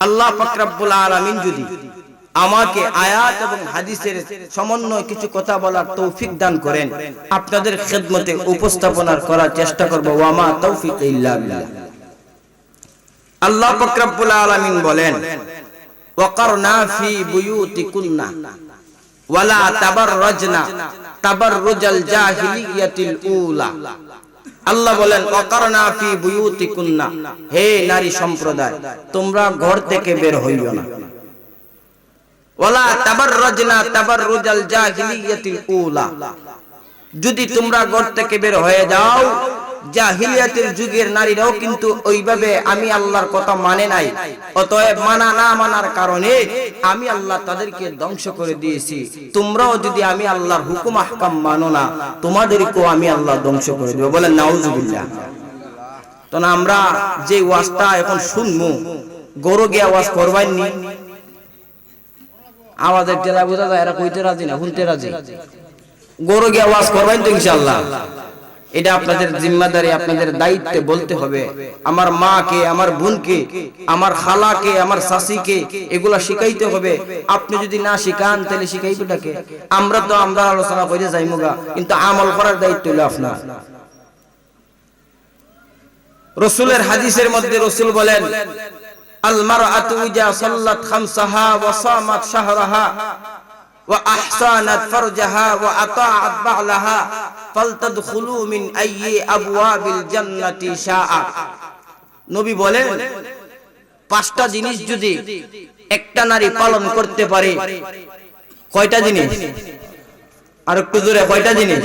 আল্লাহ পাক রব্বুল আলামিন যদি আমাকে আয়াত এবং হাদিসের সমন্বয়ে কিছু কথা বলার তৌফিক দান করেন, আপনাদের খেদমতে উপস্থাপনার করার চেষ্টা করব। ওয়া মা তৌফিক ইল্লা বিল্লাহ। আল্লাহ পাক রব্বুল আলামিন বলেন, ওয়াকারনা ফি বুয়ুতিকুন্না ওয়ালা তাবাররাজনা তাবাররুজাল জাহিলিয়াতিল উলা। আল্লাহ বলেন, ওয়াকারনা ফি বুয়ুতিকুন্না, হে নারী সম্প্রদায়, তোমরা ঘর থেকে বের হইও না। ওয়ালা তাবাররাজনা তাবাররুজাল জাহিলিয়াতিল উলা, যদি তোমরা ঘর থেকে বের হয়ে যাও, জাহিলিয়াতের যুগের নারীরাও কিন্তু ওইভাবে আমি আল্লাহর কথা মানে নাই, অতএব মানা না মানার কারণে আমি আল্লাহ তাদেরকে ধ্বংস করে দিয়েছি। তোমরাও যদি আমি আল্লাহর হুকুম আহকাম মানো না, তোমাদেরকেও আমি আল্লাহ ধ্বংস করে দেব। বলেন নাউজুবিল্লাহ। তো না, আমরা যে ওয়াজটা এখন শুনবো, গরু গিয়ে আওয়াজ করবাইনি, আওয়াজের টেলা বোঝা যায় এরা কইতে রাজি না, শুনতে রাজি। গরু গিয়ে আওয়াজ করবেন তো ইনশাআল্লাহ। এটা আপনাদের জিম্মাদারি, আপনাদের দায়িত্বে বলতে হবে। আমার মাকে, আমার বোনকে, আমার খালাকে, আমার শাশিকে এগুলা শিখাইতে হবে। আপনি যদি না শিখান তাহলে শিখাইবেটাকে? আমরা আলোচনা করে যাইমুগা, কিন্তু আমল করার দায়িত্ব হলো আপনার। রাসূলের হাদিসের মধ্যে রাসূল বলেন, আল মারআতু ইজা সাল্লাত খামসাহা ওয়া সামাত শাহরাহা ওয়া আহসানাত ফারজাহা ওয়া আতাআত বা'লাহা ফালতাদখুলু মিন আইয়ি আবওয়াবিল জান্নাতি শাআ। নবী বলেন, পাঁচটা জিনিস যদি একটা নারী পালন করতে পারে, কয়টা জিনিস? আর একটু জোরে, কয়টা জিনিস?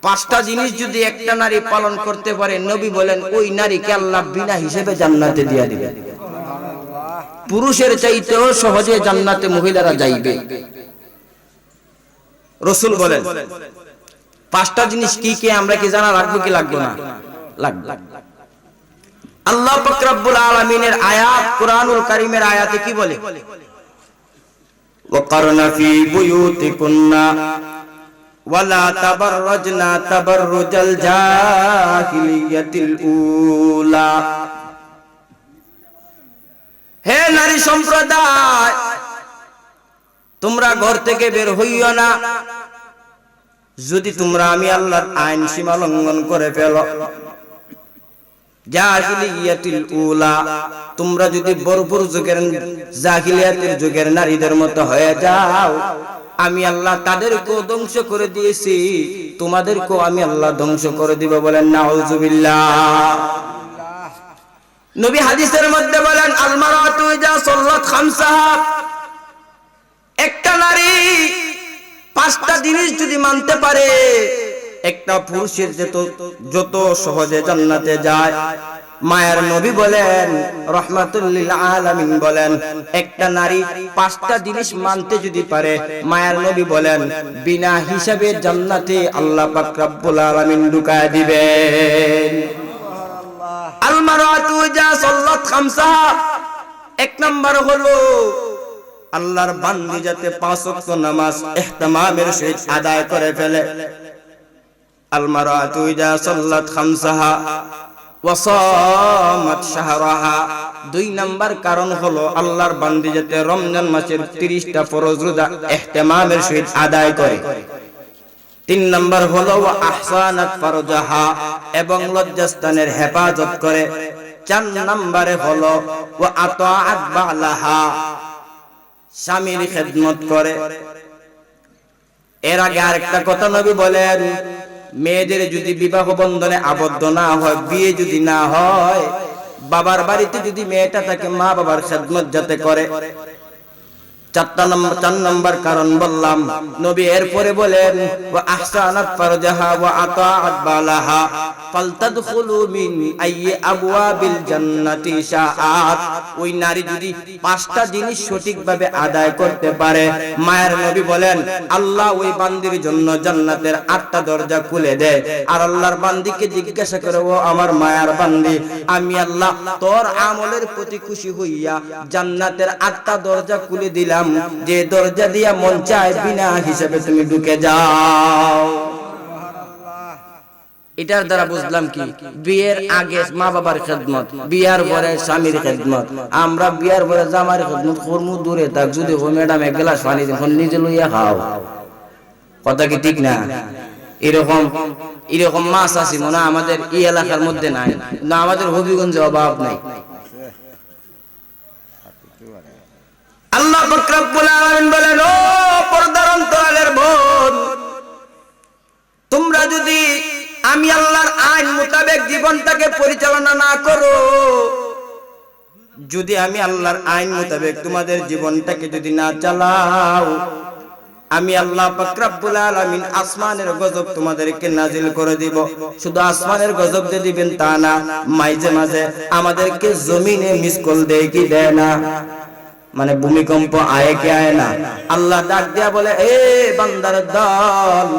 পাঁচটা জিনিস যদি একটা নারী পালন করতে পারে, নবী বলেন ওই নারীকে আল্লাহ বিনা হিসেবে জান্নাতে দিয়ে দিবেন। পুরুষের চাইতেও সহজে জান্নাতে মহিলারা যাইবে। রাসূল বলেন, পাঁচটা জিনিস কি কি আমরা কি জানা রাখবো কি লাগবে না? লাগবে। আল্লাহ পাক রব্বুল আলামিনের আয়াত, কুরআনুল কারীমের আয়াতে কি বলে? ওয়াকারনা ফি বুয়ুতিকুন্না ওয়ালা তাবাররাজনা তাবাররুজাল জাহিলিয়াতিল উলা। হে নারী সম্প্রদায়, তোমরা ঘর থেকে বের হইও না। যদি তোমরা আমি আল্লাহর আইন সীমা লঙ্ঘন করে ফেলো, জাহিলিয়াতিল উলা, তোমরা যদি বর্বর যুগের জাহিলিয়াতের যুগের নারীদের মতো হয়ে যাও, আমি আল্লাহ তাদেরকেও ধ্বংস করে দিয়েছি, তোমাদেরকেও আমি আল্লাহ ধ্বংস করে দিব। বলেন নাউজুবিল্লাহ। নবী হাদিসের মধ্যে বলেন, আল মারআতু ইজা সাল্লাত খামসাহা, একটা নারী পাঁচটা জিনিস যদি মানতে পারে, একটা পুরুষের যত সহজে জান্নাতে যায়। মায়ের নবী বলেন, রাহমাতুল লিল আলামিন বলেন, একটা নারী পাঁচটা জিনিস মানতে যদি পারে, মায়ের নবী বলেন বিনা হিসাবে জান্নাতে আল্লাহ পাক রব্বুল আলামিন ঢুকায় দিবেন। আল মারআতু ইজা সাল্লাত খামসাহা, এক নাম্বার হলো আল্লাহর বান্দি যাতে পাঁচ ওয়াক্ত নামাজ ইহতিমামের সহিত আদায় করে ফেলে। আল মারআতু ইজা সাল্লাত খামসাহা ওয়া সামাত শাহরাহা, দুই নাম্বার কারণ হলো আল্লাহর বান্দি যাতে রমজান মাসের 30টা ফরজ রোজা ইহতিমামের সহিত আদায় করে। তিন নাম্বার হলো ওয়া আহসানাত ফারজাহা, এবং লজ্জাস্থানের হেফাজত করে। চার নম্বরে হলো ওয়া আতাআত বা'লাহা, স্বামীর খেদমত করে। এর আগে আরেকটা কথা নবী বলেন, মেয়েদের যদি বিবাহ বন্ধনে আবদ্ধ না হয়, বিয়ে যদি না হয়, বাবার বাড়িতে যদি মেয়েটা থাকে, মা বাবার খেদমত যাতে করে। চার নম্বর কারণ বললাম। নবী এরপরে বলেন ওয়া আহসানাত ফারজাহা ওয়া আতাআত বা'লাহা ফালতাদখুলু মিন আইয়ি আবওয়াবিল জান্নাতি শাআত। ওই নারী যদি পাঁচটা জিনিস সঠিকভাবে আদায় করতে পারে, মায়ের নবী বলেন আল্লাহ ওই বান্দির জন্য জান্নাতের 8টা দরজা খুলে দেয়। আর আল্লাহর বান্দিকে জিজ্ঞাসা করে, ও আমার মায়ার বান্দি, আমি আল্লাহ তোর আমলের প্রতি খুশি হইয়া জান্নাতের 8টা দরজা খুলে দিলাম, যে দরজা দিয়া মন চায় বিনা হিসাবে তুমি ঢুকে যাও। এটার দ্বারা বুঝলাম কি বিয়ের আগে মা বাবার খেদমত, বিয়ার পরে স্বামীর খেদমত। আমরা বিয়ার পরে জামার খেদমত করমু দূরে থাক, যদি ও ম্যাডাম এক গ্লাস পানি দেন নিজে লইয়া খাও, কথা কি ঠিক না? এরকম মাছ আছে মনে আমাদের এই এলাকার মধ্যে নাই, না আমাদের হবিগঞ্জে অভাব নাই। আল্লাহ পাক রব্বুল আলামিন বলেন, ও পর্দার অন্তরালের বোন, তোমরা যদি আমি আল্লাহর আইন মোতাবেক জীবনটাকে পরিচালনা না করো, যদি আমি আল্লাহর আইন মোতাবেক তোমাদের জীবনটাকে যদি না চালাও, আমি আল্লাহ পাক রব্বুল আলামিন আসমানের গজব তোমাদেরকে নাজিল করে দিব। শুধু আসমানের গজব দিয়ে দিবেন তা না, মাঝে মাঝে আমাদেরকে জমিনে মিসকল দেয় কি দেয় না, মানে ভূমিকম্প আয় কি আয় না। আল্লাহ ডাক দিয়া বলে, এ বান্দার দল,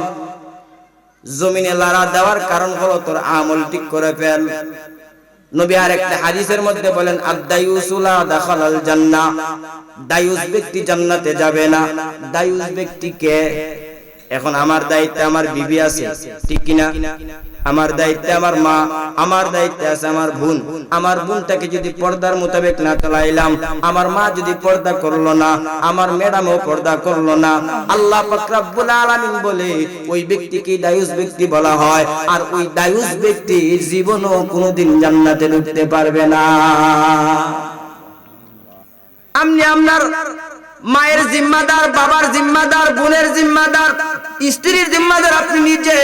জমিনে লাড়া দেওয়ার কারণ হলো তোর আমল ঠিক করে ফেল। নবী আরেকটা হাদিসের মধ্যে বলেন, আদ-দায়ুসুলা দাখালাল জান্নাহ, দায়ুস ব্যক্তি জান্নাতে যাবে না। দায়ুস ব্যক্তিকে, এখন আমার দায়িত্বে আমার বিবি আছে, ঠিক কিনা? আমার দায়িত্বে আমার মা, আমার দায়িত্বে আছে আমার বোন। আমার বোনটাকে যদি পর্দার মোতাবেক না চালাইলাম, আমার মা যদি পর্দা করলো না, আমার ম্যাডামও পর্দা করলো না, আল্লাহ পাক রব্বুল আলামিন বলে ওই ব্যক্তিকে দায়ুস ব্যক্তি বলা হয়। আর ওই দায়ুস ব্যক্তি জীবনও কোনোদিন জান্নাতে ঢুকতে পারবে না। আপনি আপনার মায়ের জিম্মাদার, বাবার জিম্মাদার, বোনের জিম্মাদার, স্ত্রীর জিম্মাদার আপনি নিজে।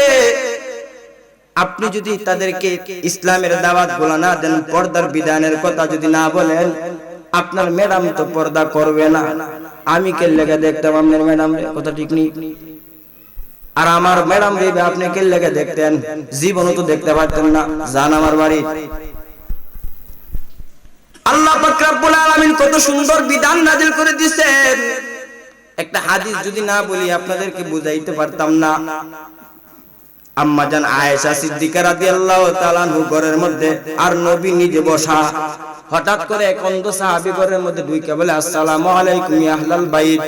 আপনি যদি তাদেরকে ইসলামের দাওয়াত গুলো না দেন, পর্দার বিধানের কথা যদি না বলেন, আপনার ম্যাডাম তো পর্দা করবে না। আমি কে লেগে দেখতাম আপনার ম্যাডাম, কথা ঠিক নেই। আর আমার ম্যাডাম ভেবে আপনি কে লেগে দেখতেন, জীবনও তো দেখতে পারতেন না। যান আমার বাড়ি। আল্লাহ পাক রব্বুল আলামিন কত সুন্দর বিধান নাযিল করে দিয়েছেন। একটা হাদিস যদি না বলি আপনাদেরকে বুঝাইতে পারতাম না। আম্মা জান আয়েশা সিদ্দিকা রাদিয়াল্লাহু তাআলা আনহু ঘরের মধ্যে, আর নবী নিজে বসা। হঠাৎ করে এক অন্ধ সাহাবী ঘরের মধ্যে ঢুকে বলে, আসসালামু আলাইকুম ইয়া আহলাল বাইত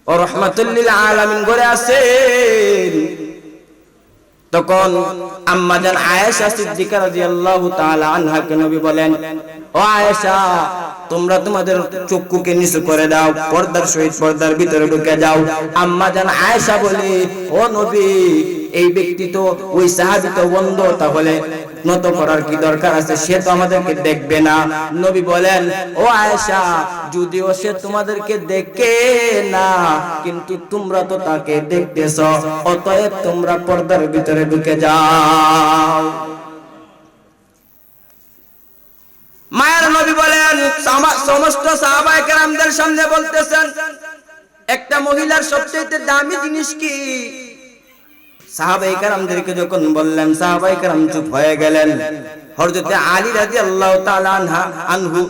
ওয়া রাহমাতুল লিল আলামিন ঘরে আছেন। তখন আম্মা জান আয়েশা সিদ্দিকা রাদিয়াল্লাহু তাআলা আনহাকে নবী বলেন, ও আয়েশা, তোমরা তোমাদের চক্ষুকে নিচু করে দাও, পর্দার সহিত পর্দার ভিতরে ঢুকে যাও। আম্মা জান আয়েশা বলে, ও নবী, এই ব্যক্তি তো, ওই সাহাবী তো অন্ধ, তাহলে নত করার কি দরকার আছে? সে তো আমাদেরকে দেখবে না। নবী বলেন, ও আয়েশা, যদিও সে তোমাদেরকে দেখে না, কিন্তু তোমরা তো তাকে দেখতেছো, অতএব তোমরা পর্দার ভিতরে ঢুকে যাও। মায়ের নবী বলেন, সমস্ত সাহাবায়ে কেরামদের সামনে বলতেছেন, একটা মহিলার সবচেয়ে দামি জিনিস কি? সাহাবায়ে কেরামদেরকে যখন বললেন, সাহাবায়ে কেরাম চুপ হয়ে গেলেন। হযরতে আলী রাদিয়াল্লাহু তাআলা আনহু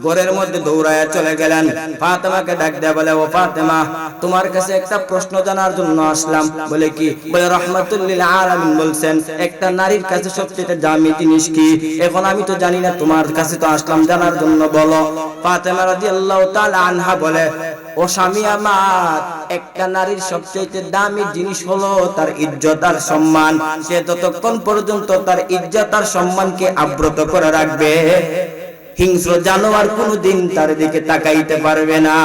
ঘরের মধ্যে দৌড়ায়া চলে গেলেন। ফাতেমাকে ডাক দেয়া বলে, ও ফাতেমা, তোমার কাছে একটা প্রশ্ন জানার জন্য আসলাম। বলে কি? বলে রাহমাতুল লিল আলামিন বলছেন একটা নারীর কাছে সবচেয়ে দামি জিনিস কি? এখন আমি তো জানি না, তোমার কাছে তো আসলাম জানার জন্য, বলো। ফাতেমা রাদিয়াল্লাহু তাআলা আনহা বলে, ও স্বামী আমার, একটা নারীর সবচেয়ে দামি জিনিস হলো তার ইজ্জত আর সম্মান। সে যতক্ষণ পর্যন্ত তার ইজ্জত আর সম্মানকে আব্রত করে রাখবে, হিংস্র জানোয়ার কোনদিন তার দিকে তাকাইতে পারবে না।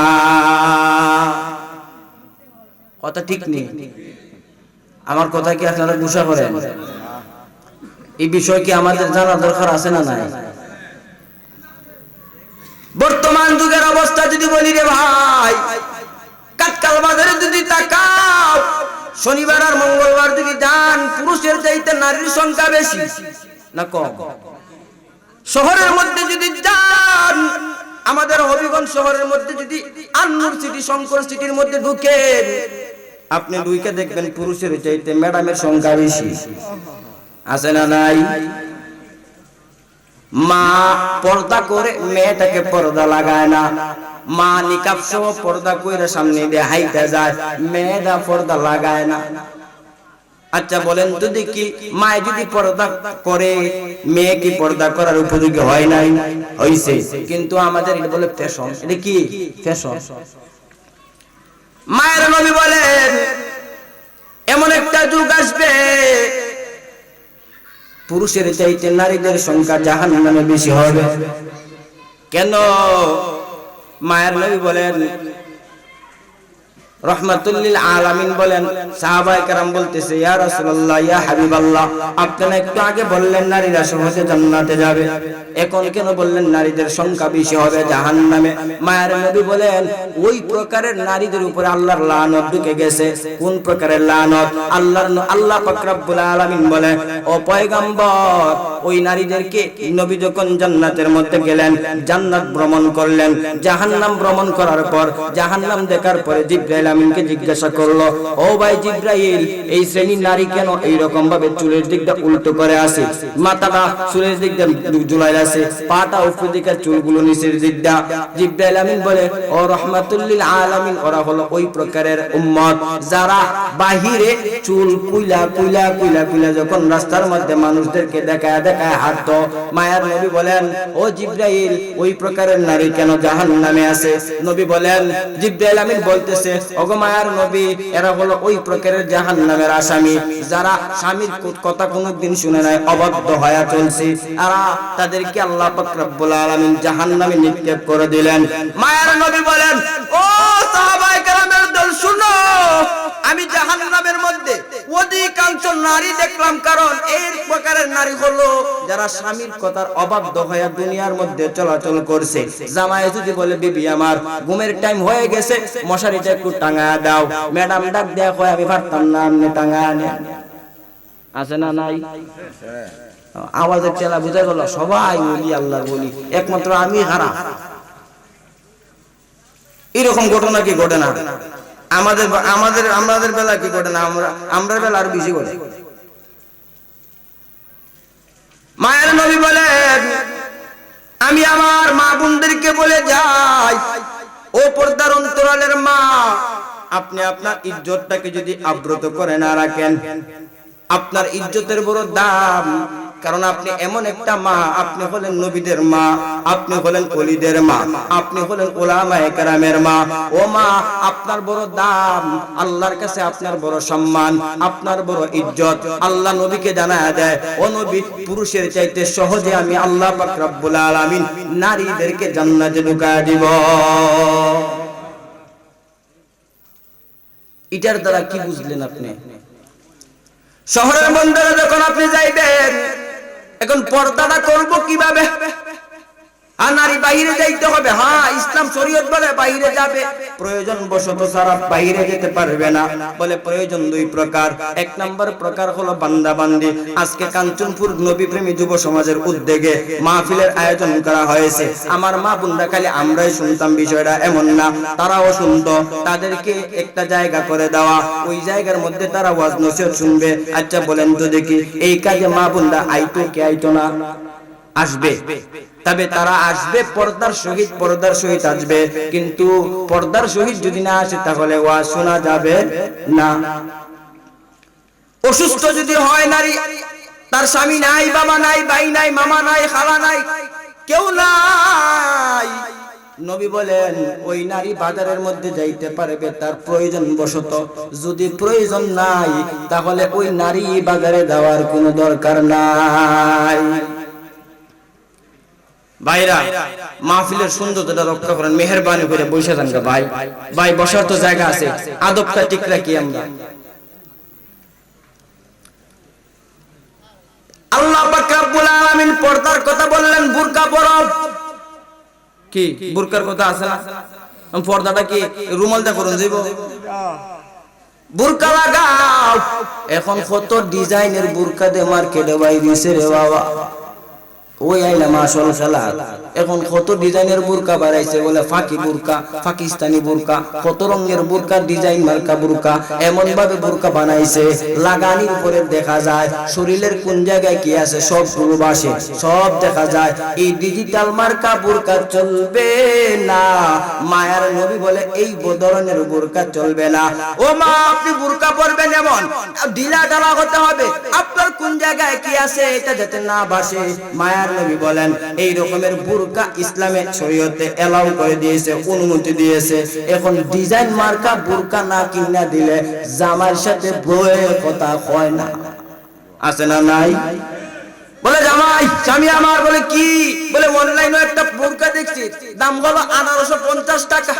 কথা ঠিক নেই? আমার কথা কি আপনারা গুসা করেন? এই বিষয় কি আমাদের জানা দরকার আছে না নাই? বর্তমান যুগের অবস্থা যদি বলি রে ভাই, কাটকাল বাজারে যদি তাকাও, শনিবার আর মঙ্গলবার যদি যান, পুরুষের চাইতে নারীর সংখ্যা বেশি না কম? শহরের মধ্যে যদি যান, আমাদের হবিগঞ্জ শহরের মধ্যে যদি আননুর সিটি, শঙ্কর সিটির মধ্যে ঢুকেন, আপনি ঢুকে দেখবেন পুরুষের চাইতে ম্যাডামের সংখ্যা বেশি। আছে না নাই? মা পর্দা করে মেয়েটাকে পর্দা লাগায় না। মা নিকাব সহ পর্দা কইরা সামনে দিয়ে হাইতে যায়, মেয়েটা পর্দা লাগায় না। আচ্ছা বলেন তো দেখি, মা যদি পর্দা করে, মেয়ে কি পর্দা করার উপযোগী হয় নাই? হইছে, কিন্তু আমাদের এটা বলে ফ্যাশন। এটা কি ফ্যাশন? মায়ের নবী বলেন, এমন একটা যুগ আসবে পুরুষের চাইতে নারীদের সংখ্যা জাহান্নামে বেশি হবে। কেন? মায়ের নবী বলেন, রহমাতুল্লিল আলামিন বলেন, সাহাবায়ে কেরাম বলতেছে, ইয়া রাসূলুল্লাহ, ইয়া হাবিবাল্লাহ, আপনি একটু আগে বললেন নারীরা সহজে জান্নাতে যাবে, এখন কেন বললেন নারীদের সংখ্যা বেশি হবে জাহান্নামে? মায়ের নবী বলেন, ওই প্রকারের নারীদের উপরে আল্লাহর লানত ঢুকে গেছে। কোন প্রকারের লানত? আল্লাহ পাক রব্বুল আলামিন বলেন, ও পয়গম্বর, ওই নারীদেরকে নবী যখন জান্নাতের মধ্যে গেলেন, জান্নাত ভ্রমণ করলেন, জাহান্নাম ভ্রমণ করার পর জাহান্নাম দেখার পরে জিবরাইল আমিনকে জিজ্ঞাসা করলো, ও ভাই জিবরাইল, এই শ্রেণীর নারী কেন এইরকম ভাবে চুলের দিকটা উল্টো করে আছে, মাথাটা চুলের দিকটা ঝুলাই আছে, পাটা উপর দিকে, চুলগুলো নিচের দিকটা? জিবরাইল আমিন বলে, ও রহমাতুল্লিল আলামিন, ওরা হলো ওই প্রকারের উম্মত যারা বাহিরে চুল কুইলা কুইলা কুইলা কুইলা যখন রাস্তার মধ্যে মানুষদেরকে দেখায় দেখায় হাঁটতো। মায়ার নবী বলেন, ও জিবরাইল, ওই প্রকারের নারী কেন জাহান্নামে আছে? নবী বলেন, জিবরাইল আমিন বলতেছে, ওগো মায়ার নবী, এরা হলো ওই প্রকারের জাহান্নামের আসামি যারা স্বামীর কথা কোনোদিন শুনে নাই, অবাধ্য হয়ে চলছে। আর তাদেরকে আল্লাহ পাক রব্বুল আলামিন জাহান্নামে নিক্ষেপ করে দিলেন। মায়ার নবী বলেন, ও সাহাবায়ে কেরামের দল, শুনো, আমি জাহান্নামের মধ্যে অধিকাংশ নারী দেখলাম, কারণ এই প্রকারের নারী হলো যারা স্বামীর কথার অবাধ্য হয়ে দুনিয়ার মধ্যে চলাচল করছে। জামাই যদি বলে, বিবি আমার ঘুমের টাইম হয়ে গেছে, মশারিটা একটু টাঙা দাও, ম্যাডাম ডাক দেয়া কয়, আমি পারতাম না, আপনি টাঙা নেন। আছে না নাই? আওয়াজের চেলা বুঝা গেল, সবাই বলি আল্লাহর বলি, একমাত্র আমি খারাপ। এরকম ঘটনা কি ঘটে না? আমাদের আমাদের আমাদের বেলা কি ঘটে না? আমরা বেলা আরো বেশি ঘটে। মায়ের নবী বলেন, আমি আমার মা বোনদেরকে বলে যাই, ও পর্দার অন্তরালের মা, আপনি আপনার ইজ্জতটাকে যদি আব্রত করে না রাখেন, আপনার ইজ্জতের বড় দাম, কারণ আপনি এমন একটা মা, আপনি হলেন নবীদের মা, আপনি হলেন ওলিদের মা, আপনি হলেন উলামায়ে কেরামের মা। ও মা, আপনার বড় দাম, আল্লাহর কাছে আপনার বড় সম্মান, আপনার বড় ইজ্জত। আল্লাহ নবীকে জানায়া দেয়, ও নবী, পুরুষের চাইতে সহজে আমি আল্লাহ পাক রব্বুল আলামিন নারীদেরকে জান্নাতে ঢুকায়া দিব। এটার দ্বারা কি বুঝলেন আপনি? শহরের বন্দরে যখন আপনি যাইবেন, এখন পর্দাটা করব কিভাবে? আর নারী বাইরে যাইতে হবে। হ্যাঁ, ইসলাম শরীয়ত বলে বাইরে যাবে, প্রয়োজন বশত ছাড়া বাইরে যেতে পারবে না। বলে প্রয়োজন দুই প্রকার। এক নম্বর প্রকার হলো বান্দা বান্দি। আজকে কাঞ্চনপুর নবী প্রেমী যুব সমাজের উদ্যোগে মাহফিলের আয়োজন করা হয়েছে। আমার মা বোনরা খালি আমরাই শুনতাম বিষয়টা, এমন না, তারাও শুনতো। তাদেরকে একটা জায়গা করে দেওয়া, ওই জায়গার মধ্যে তারা ওয়াজ নসিহত শুনবে। আচ্ছা বলেন তো দেখি, এই কাজে মা বোনরা আইতো কি আইতো না? আসবে। তবে তারা আসবে পর্দার সহিত আসবে, কিন্তু পর্দার সহিত যদি না আসে তাহলে ওয়াজ শোনা যাবে না। অসুস্থ যদি হয় নারী, তার স্বামী নাই, বাবা নাই, ভাই নাই, মামা নাই, খালা নাই, কেউ নাই, নবী বলেন ওই নারী বাজারের মধ্যে যাইতে পারবে তার প্রয়োজন বশত। যদি প্রয়োজন নাই, তাহলে ওই নারী বাজারে যাওয়ার কোনো দরকার নাই। ভাইরা, মাহফিলের সুন্দরতা রক্ষা করেন, মেহেরবানি করে বসে যান। ভাই ভাই, বসার তো জায়গা আছে, আদবটা ঠিক রাখি আমরা। আল্লাহ পাক রব্বুল আলামিন পর্দার কথা বললেন, বুরকা পরো। কি বুরকার কথা আছে না? পর্দাটা কি রুমালটা করুন যাইব? বুরকা লাগাও। এখন কত ডিজাইনের বুরকা দে মার্কেটে ভাই দিছে রে বাবা। ওই আইলাম আসল খেলা। এখন কত ডিজাইনের বুরকা বাড়াইছে, বলে ফাঁকি বুরকা, পাকিস্তানি বুরকা, কত রঙের বুরকা, ডিজাইন মার্কা বুরকা, এমন ভাবে বুরকা বানাইছে লাগানির উপরে দেখা যায় শরীরের কোন জায়গায় কি আছে, সব গুলো বাসে, সব দেখা যায়। এই ডিজিটাল মার্কা বুরকা চলবে না। মায়ার নবী বলে এই ধরনের বুরকা চলবে না। ও মা, আপনি বুরকা পরবেন এমন ঢিলা ঢালা হতে হবে, আপনার কোন জায়গায় কি আছে এটা যাতে না বাসে। মায়ার নবী বলেন এই রকমের বুরকা ইসলামে শরীয়তে এলাও করে দিয়েছে, অনুমতি দিয়েছে। এখন ডিজাইন মার্কা বুরকা না কিনা দিলে জামার সাথে বইয়ের কথা হয় না, আছে না নাই? বলে জামাই স্বামী আমার, বলে কি? বলে অনলাইনে একটা বোরকা দেখছি, দাম হলো 1850 টাকা।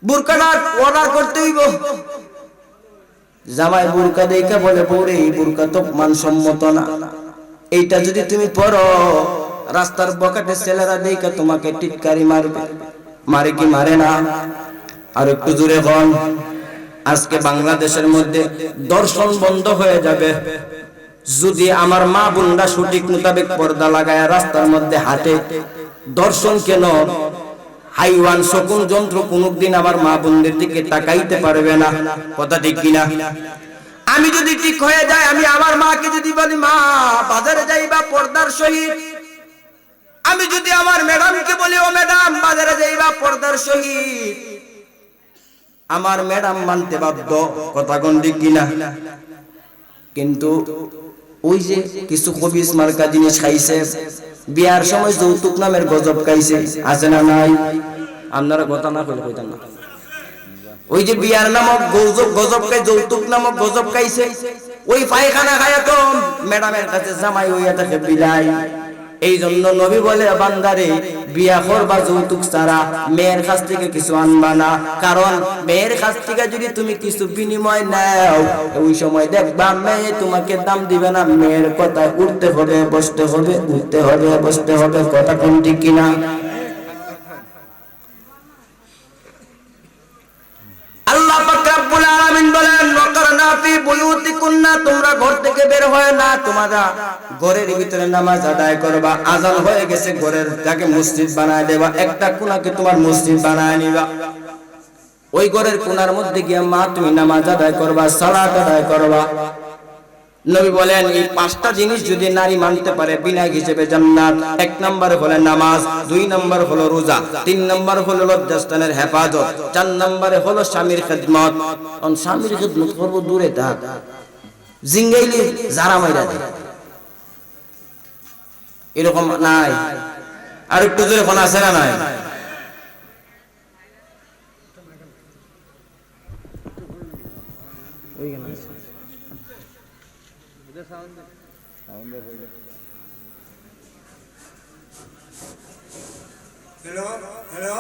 বোরকাটা অর্ডার করতে হইব। জামাই বোরকা দেখে বলে বউরে এই বোরকা তো মানসম্মত না, এইটা যদি তুমি পরো রাস্তার বকাটে ছেলেরা দেখে তোমাকে টিটকারি মারবে। মারে কি মারে না? আর একটু জোরে বল। আজকে বাংলাদেশের মধ্যে দর্শন বন্ধ হয়ে যাবে যদি আমার মা বোনরা সঠিক মোতাবেক পর্দা লাগায় রাস্তার মধ্যে হাঁটে। দর্শন কেন? হাইওয়ান শকুন যন্ত্র কোনদিন আমার মা বোনদের দিকে তাকাইতে পারবে না। কথা ঠিক কিনা? আমি যদি ঠিক হয়ে যায়, আমি আমার মাকে যদি বলি মা বাজারে যাইবা পর্দার সহিত, আমি যদি আমার ম্যাডামকে বলি ও ম্যাডাম বাজারে যাইবা পর্দার সহিত, আমার ম্যাডাম মানতে বাধ্য। কথা কোন ঠিক কিনা? কিন্তু ওই যে কিছু খবিস মার্কা জিনিস খাইছে, বিয়ার সময় যৌতুক নামের গজব খাইছে, আছে না নাই? আপনারা কথা না কইলে কইতাম না। ওই যে বিয়ার নামক গজব খাই, যৌতুক নামক গজব খাইছে, ওই পায়খানা খায় তো ম্যাডামের কাছে জামাই হইয়া থাকে বিলাই। এই জন্য নবী বলে বান্দারে বিয়া করবা যৌতুক ছাড়া, মেয়ের কাছ থেকে কিছু আনবা না। কারণ মেয়ের কাছ থেকে যদি তুমি কিছু বিনিময় নাও, ওই সময় দেখবা মেয়ে তোমাকে দাম দিবে না। মেয়ের কথায় উঠতে হবে বসতে হবে, উঠতে হবে বসতে হবে। কথা কোন ঠিক কিনা? আল্লাহ পাক রব্বুল আলামিন বলেন ওয়াকারনা ফি বুয়ুতিকুন্না, তোমরা ঘর থেকে বের হয় না, তোমরা ঘরের ভিতরে নামাজ আদায় করবা। আযান হয়ে গেছে, ঘরের যাকে মসজিদ বানায় দেবা, একটা কোণাকে তোমার মসজিদ বানায় নিবা। ওই ঘরের কোণার মধ্যে গিয়ে মা তুমি নামাজ আদায় করবা, সালাত আদায় করবা। নবী বলেন এই পাঁচটা জিনিস যদি নারী মানতে পারে বিনা হিসেবে জান্নাত। এক নাম্বার হলো নামাজ, দুই নাম্বার হলো রোজা, তিন নাম্বার হলো লজ্জাস্থানের হেফাজত, চার নাম্বারে হলো স্বামীর খেদমত। অন স্বামীর খেদমত করব দূরে থাক, জিঙ্গাইলে যারা মাইরা দেয়, এরকম নাই। আর একটু জোরে কোন আছে না নাই? हेलो हेलो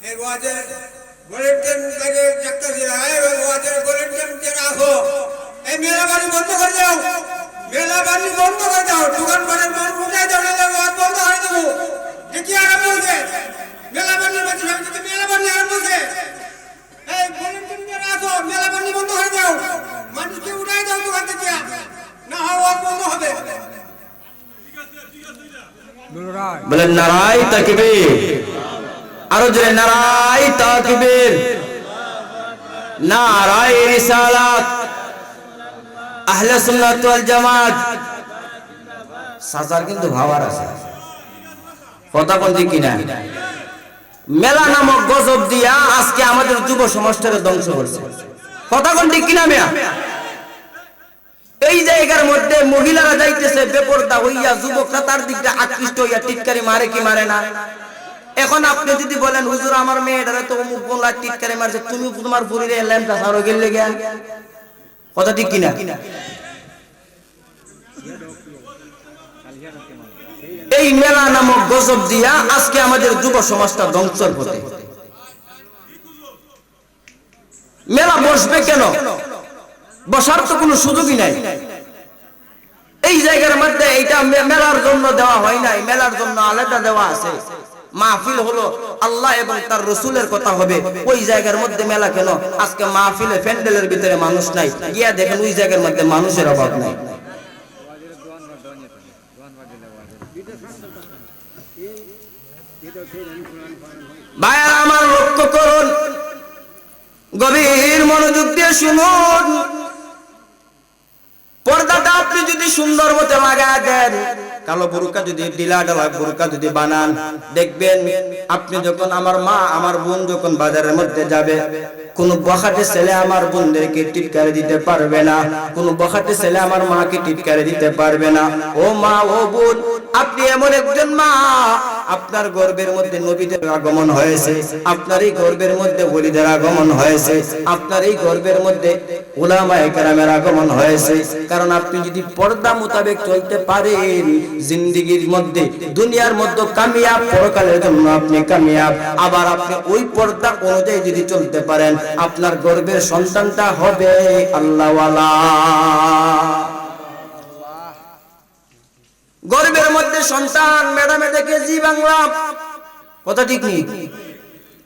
एक वाजे बुलेटिन करे चक्कर से आए वो वाजे बुलेटिन के राखो ए मेरा बारी बंद कर दो, मेरा बारी बंद कर दो, दुकान पर माल मुझे जाने दो, बात बंद कर दो। देखिए आराम मुझे मेरा बारी बंद कर दो, मेरा बारी आराम मुझे ए बुलेटिन के राखो, मेरा बारी बंद कर दो, मानुष के उड़ाई दो दुकान से क्या ना हवा बंद হবে। বলেন নারাই তাকবীর, আরো জোরে নারাই তাকবীর, নারাই রিসালাত, আহলে সুন্নাত ওয়াল জামাত। সাজার কিন্তু ভাবার আছে, কথা কোন দিক কিনা? মেলা নামক গজব দিয়া আজকে আমাদের যুব সমাজটাকে ধ্বংস করছে। কথা কোন দিক কিনা মিয়া? এই জায়গার মধ্যে মহিলারা যাইতেছে বেপরদা হইয়া, যুবকরা তার দিকে আকৃষ্ট হইয়া টিটকারি মারে কি মারে না? এখন আপনি যদি বলেন হুজুর আমার মেয়েটারে তো অমুক বলা টিটকারি মারছে, তুমি তোমার পুরীরে ল্যাম্পটা সারো গেলে গিয়া। কথা ঠিক কিনা? এই মেলা নামক গজব দিয়া আজকে আমাদের যুব সমাজটা ধ্বংসের পথে। মেলা বসবে কেন? বসার তো কোনো সুযোগই নাই। এই জায়গার মধ্যে এইটা মেলার জন্য দেওয়া হয় নাই, মেলার জন্য আলাদা দেওয়া আছে। মাহফিল হলো আল্লাহ এবং তার রাসূলের কথা হবে, ওই জায়গার মধ্যে মেলা কেন? আজকে মাহফিলে প্যান্ডেলের ভিতরে মানুষ নাই, গিয়া দেখেন ওই জায়গার মধ্যে মানুষের অভাব নাই। ভাইরা আমার লক্ষ্য করুন, গভীর মনোযোগ দিয়ে শুনুন। পর্দাটা আপনি যদি সুন্দর মতো লাগায় দেন, কালো বুরকা যদি ঢিলা ঢালা বুরকা যদি বানান, দেখবেন আপনি যখন আমার মা আমার বোন যখন বাজারের মধ্যে যাবে, কোন বখাটে ছেলে আমার বোনদেরকে টিটকারি দিতে পারবে না, কোন বখাটে ছেলে আমার মাকে টিটকারি দিতে পারবে না। ও মা ও বোন, আপনি এমন একজন মা, আপনার গর্ভের মধ্যে নবীদের আগমন হয়েছে, আপনার এই গর্ভের মধ্যে ওলিদের আগমন হয়েছে, আপনার এই গর্ভের মধ্যে উলামায়ে কেরামের আগমন হয়েছে। কারণ আপনি যদি পর্দা মোতাবেক চলতে পারেন, জিন্দেগীর মধ্যে দুনিয়ার মধ্যে কামিয়াব, পরকালের জন্য আপনি কামিয়াব। আবার আপনি ওই পর্দা অনুযায়ী যদি চলতে পারেন, আপনার গর্ভের সন্তানটা হবে আল্লাহওয়ালা। গর্ভের মধ্যে সন্তান, ম্যাডামে দেখে জি বাংলা, কথা ঠিক নেই।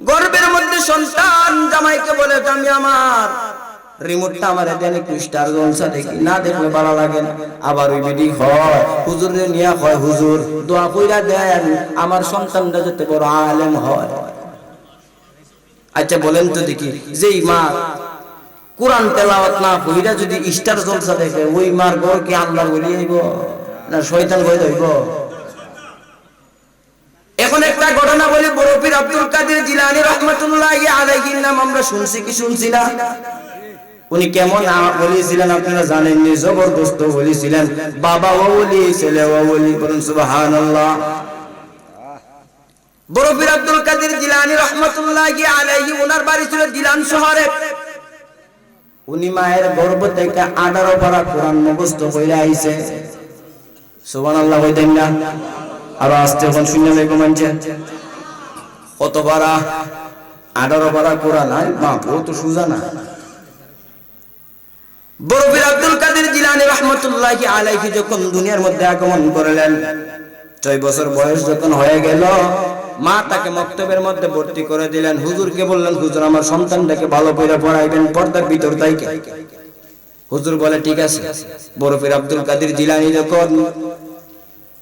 গর্ভের মধ্যে সন্তান জামাইকে বলে, আমি আমার রিমোটটা আমার দেন, একটু স্টার জলসা দেখি, না দেখলে ভালো লাগে না। আবার ওই বেডি হয় হুজুরে নিয়া হয়, হুজুর দোয়া কইরা দেন আমার সন্তানটা যাতে বড় আলেম হয়। আচ্ছা বলেন তো দেখি, যেই মা কোরআন তেলাওয়াত না কইরা যদি স্টার জলসা দেখে, ওই মার ঘর কি আল্লাহর ওলি হইব না শয়তান হয়ে যাইব? এখন একটা ঘটনা বলি, বড় পীর আব্দুল কাদের জিলানী রাহমাতুল্লাহি আলাইহির নাম আমরা শুনছি কি শুনছি না? উনি কেমন বলেছিলেন আপনারা জানেন, জবরদস্ত বলেছিলেন, বাবা ওলি ছেলে ওলি, বলুন সুবহানাল্লাহ। বড় পীর আব্দুল কাদের জিলানী রাহমাতুল্লাহি আলাইহি, ওনার বাড়ি ছিল জিলান শহরে। উনি মায়ের গর্ভ থেকে 18 পারা কোরআন মুখস্থ কইরা আইছে, সুবহানাল্লাহ কইতেন না? আর আস্তে এখন শুনে লাগো মানছে কত পারা? 18 পারা কোরআন। আই বাপ, ও তো সুজা না। বড় পীর আব্দুল কাদের জিলানী রাহমাতুল্লাহি আলাইহি যখন দুনিয়ার মধ্যে আগমন করলেন, 6 বছর বয়স যখন হয়ে গেল, মা তাকে মক্তবের মধ্যে ভর্তি করে দিলেন। হুজুরকে বললেন, হুজুর আমার সন্তানটাকে ভালো করে পড়াইবেন, পর্দার ভিতর তাইকে। হুজুর বলে ঠিক আছে। বড় পীর আব্দুল কাদের জিলানী যখন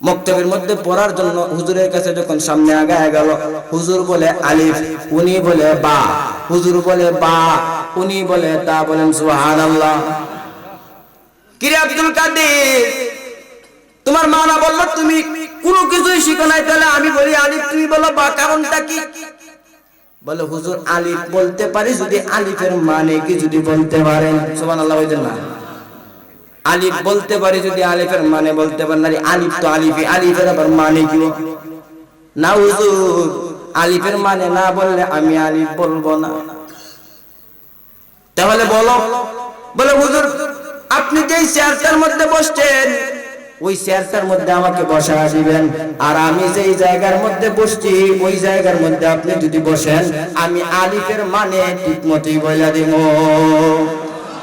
মক্তবের মধ্যে পড়ার জন্য হুজুরের কাছে যখন সামনে আগায় গেল, হুজুর বলে আলিফ, উনি বলে বা, হুজুর বলে বা, উনি বলে তা, বলেন সুবহানাল্লাহ। কিরে আব্দুল কাদের, তোমার মা না বললো তুমি কোনো কিছুই শিখো নাই, তাহলে আমি বলি আলিফ, তুমি বলো বা, কারণটা কি? বলে হুজুর আলিফ বলতে পারি যদি আলিফের মানে কি যদি বলতে পারেন, সুবহানাল্লাহ বলেন না? আলিফ বলতে পারি যদি আলিফের মানে বলতে পারেন। না, আলিফ তো আলিফই, আলিফের আবার মানে কি? না হুজুর, আলিফের মানে না বললে আমি আলিফ বলবো না। তাহলে বলো। বলে হুজুর আপনি যেই চেয়ারটার মধ্যে বসছেন, ওই চেয়ারটার মধ্যে আমাকে বসা দিবেন, আর আমি যেই জায়গার মধ্যে বসছি ওই জায়গার মধ্যে আপনি যদি বসেন, আমি আলিফের মানে ঠিক মতোই বলে দিব।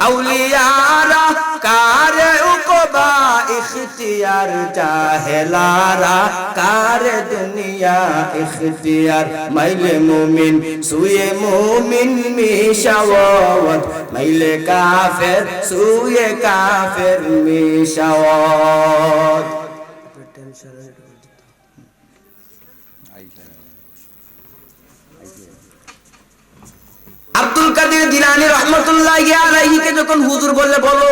আউলিয়ারা কারে উকবা ইখতিয়ার, জাহেলারা কারে দুনিয়া ইখতিয়ার, মাইলে মুমিন সুয়ে মুমিন মিশাওয়াত, মাইলে কাফের সুয়ে কাফের মিশাওয়াত। আব্দুল কাদের জিলানী রাহমাতুল্লাহি আলাইহি কে যখন হুজুর বললে বলো,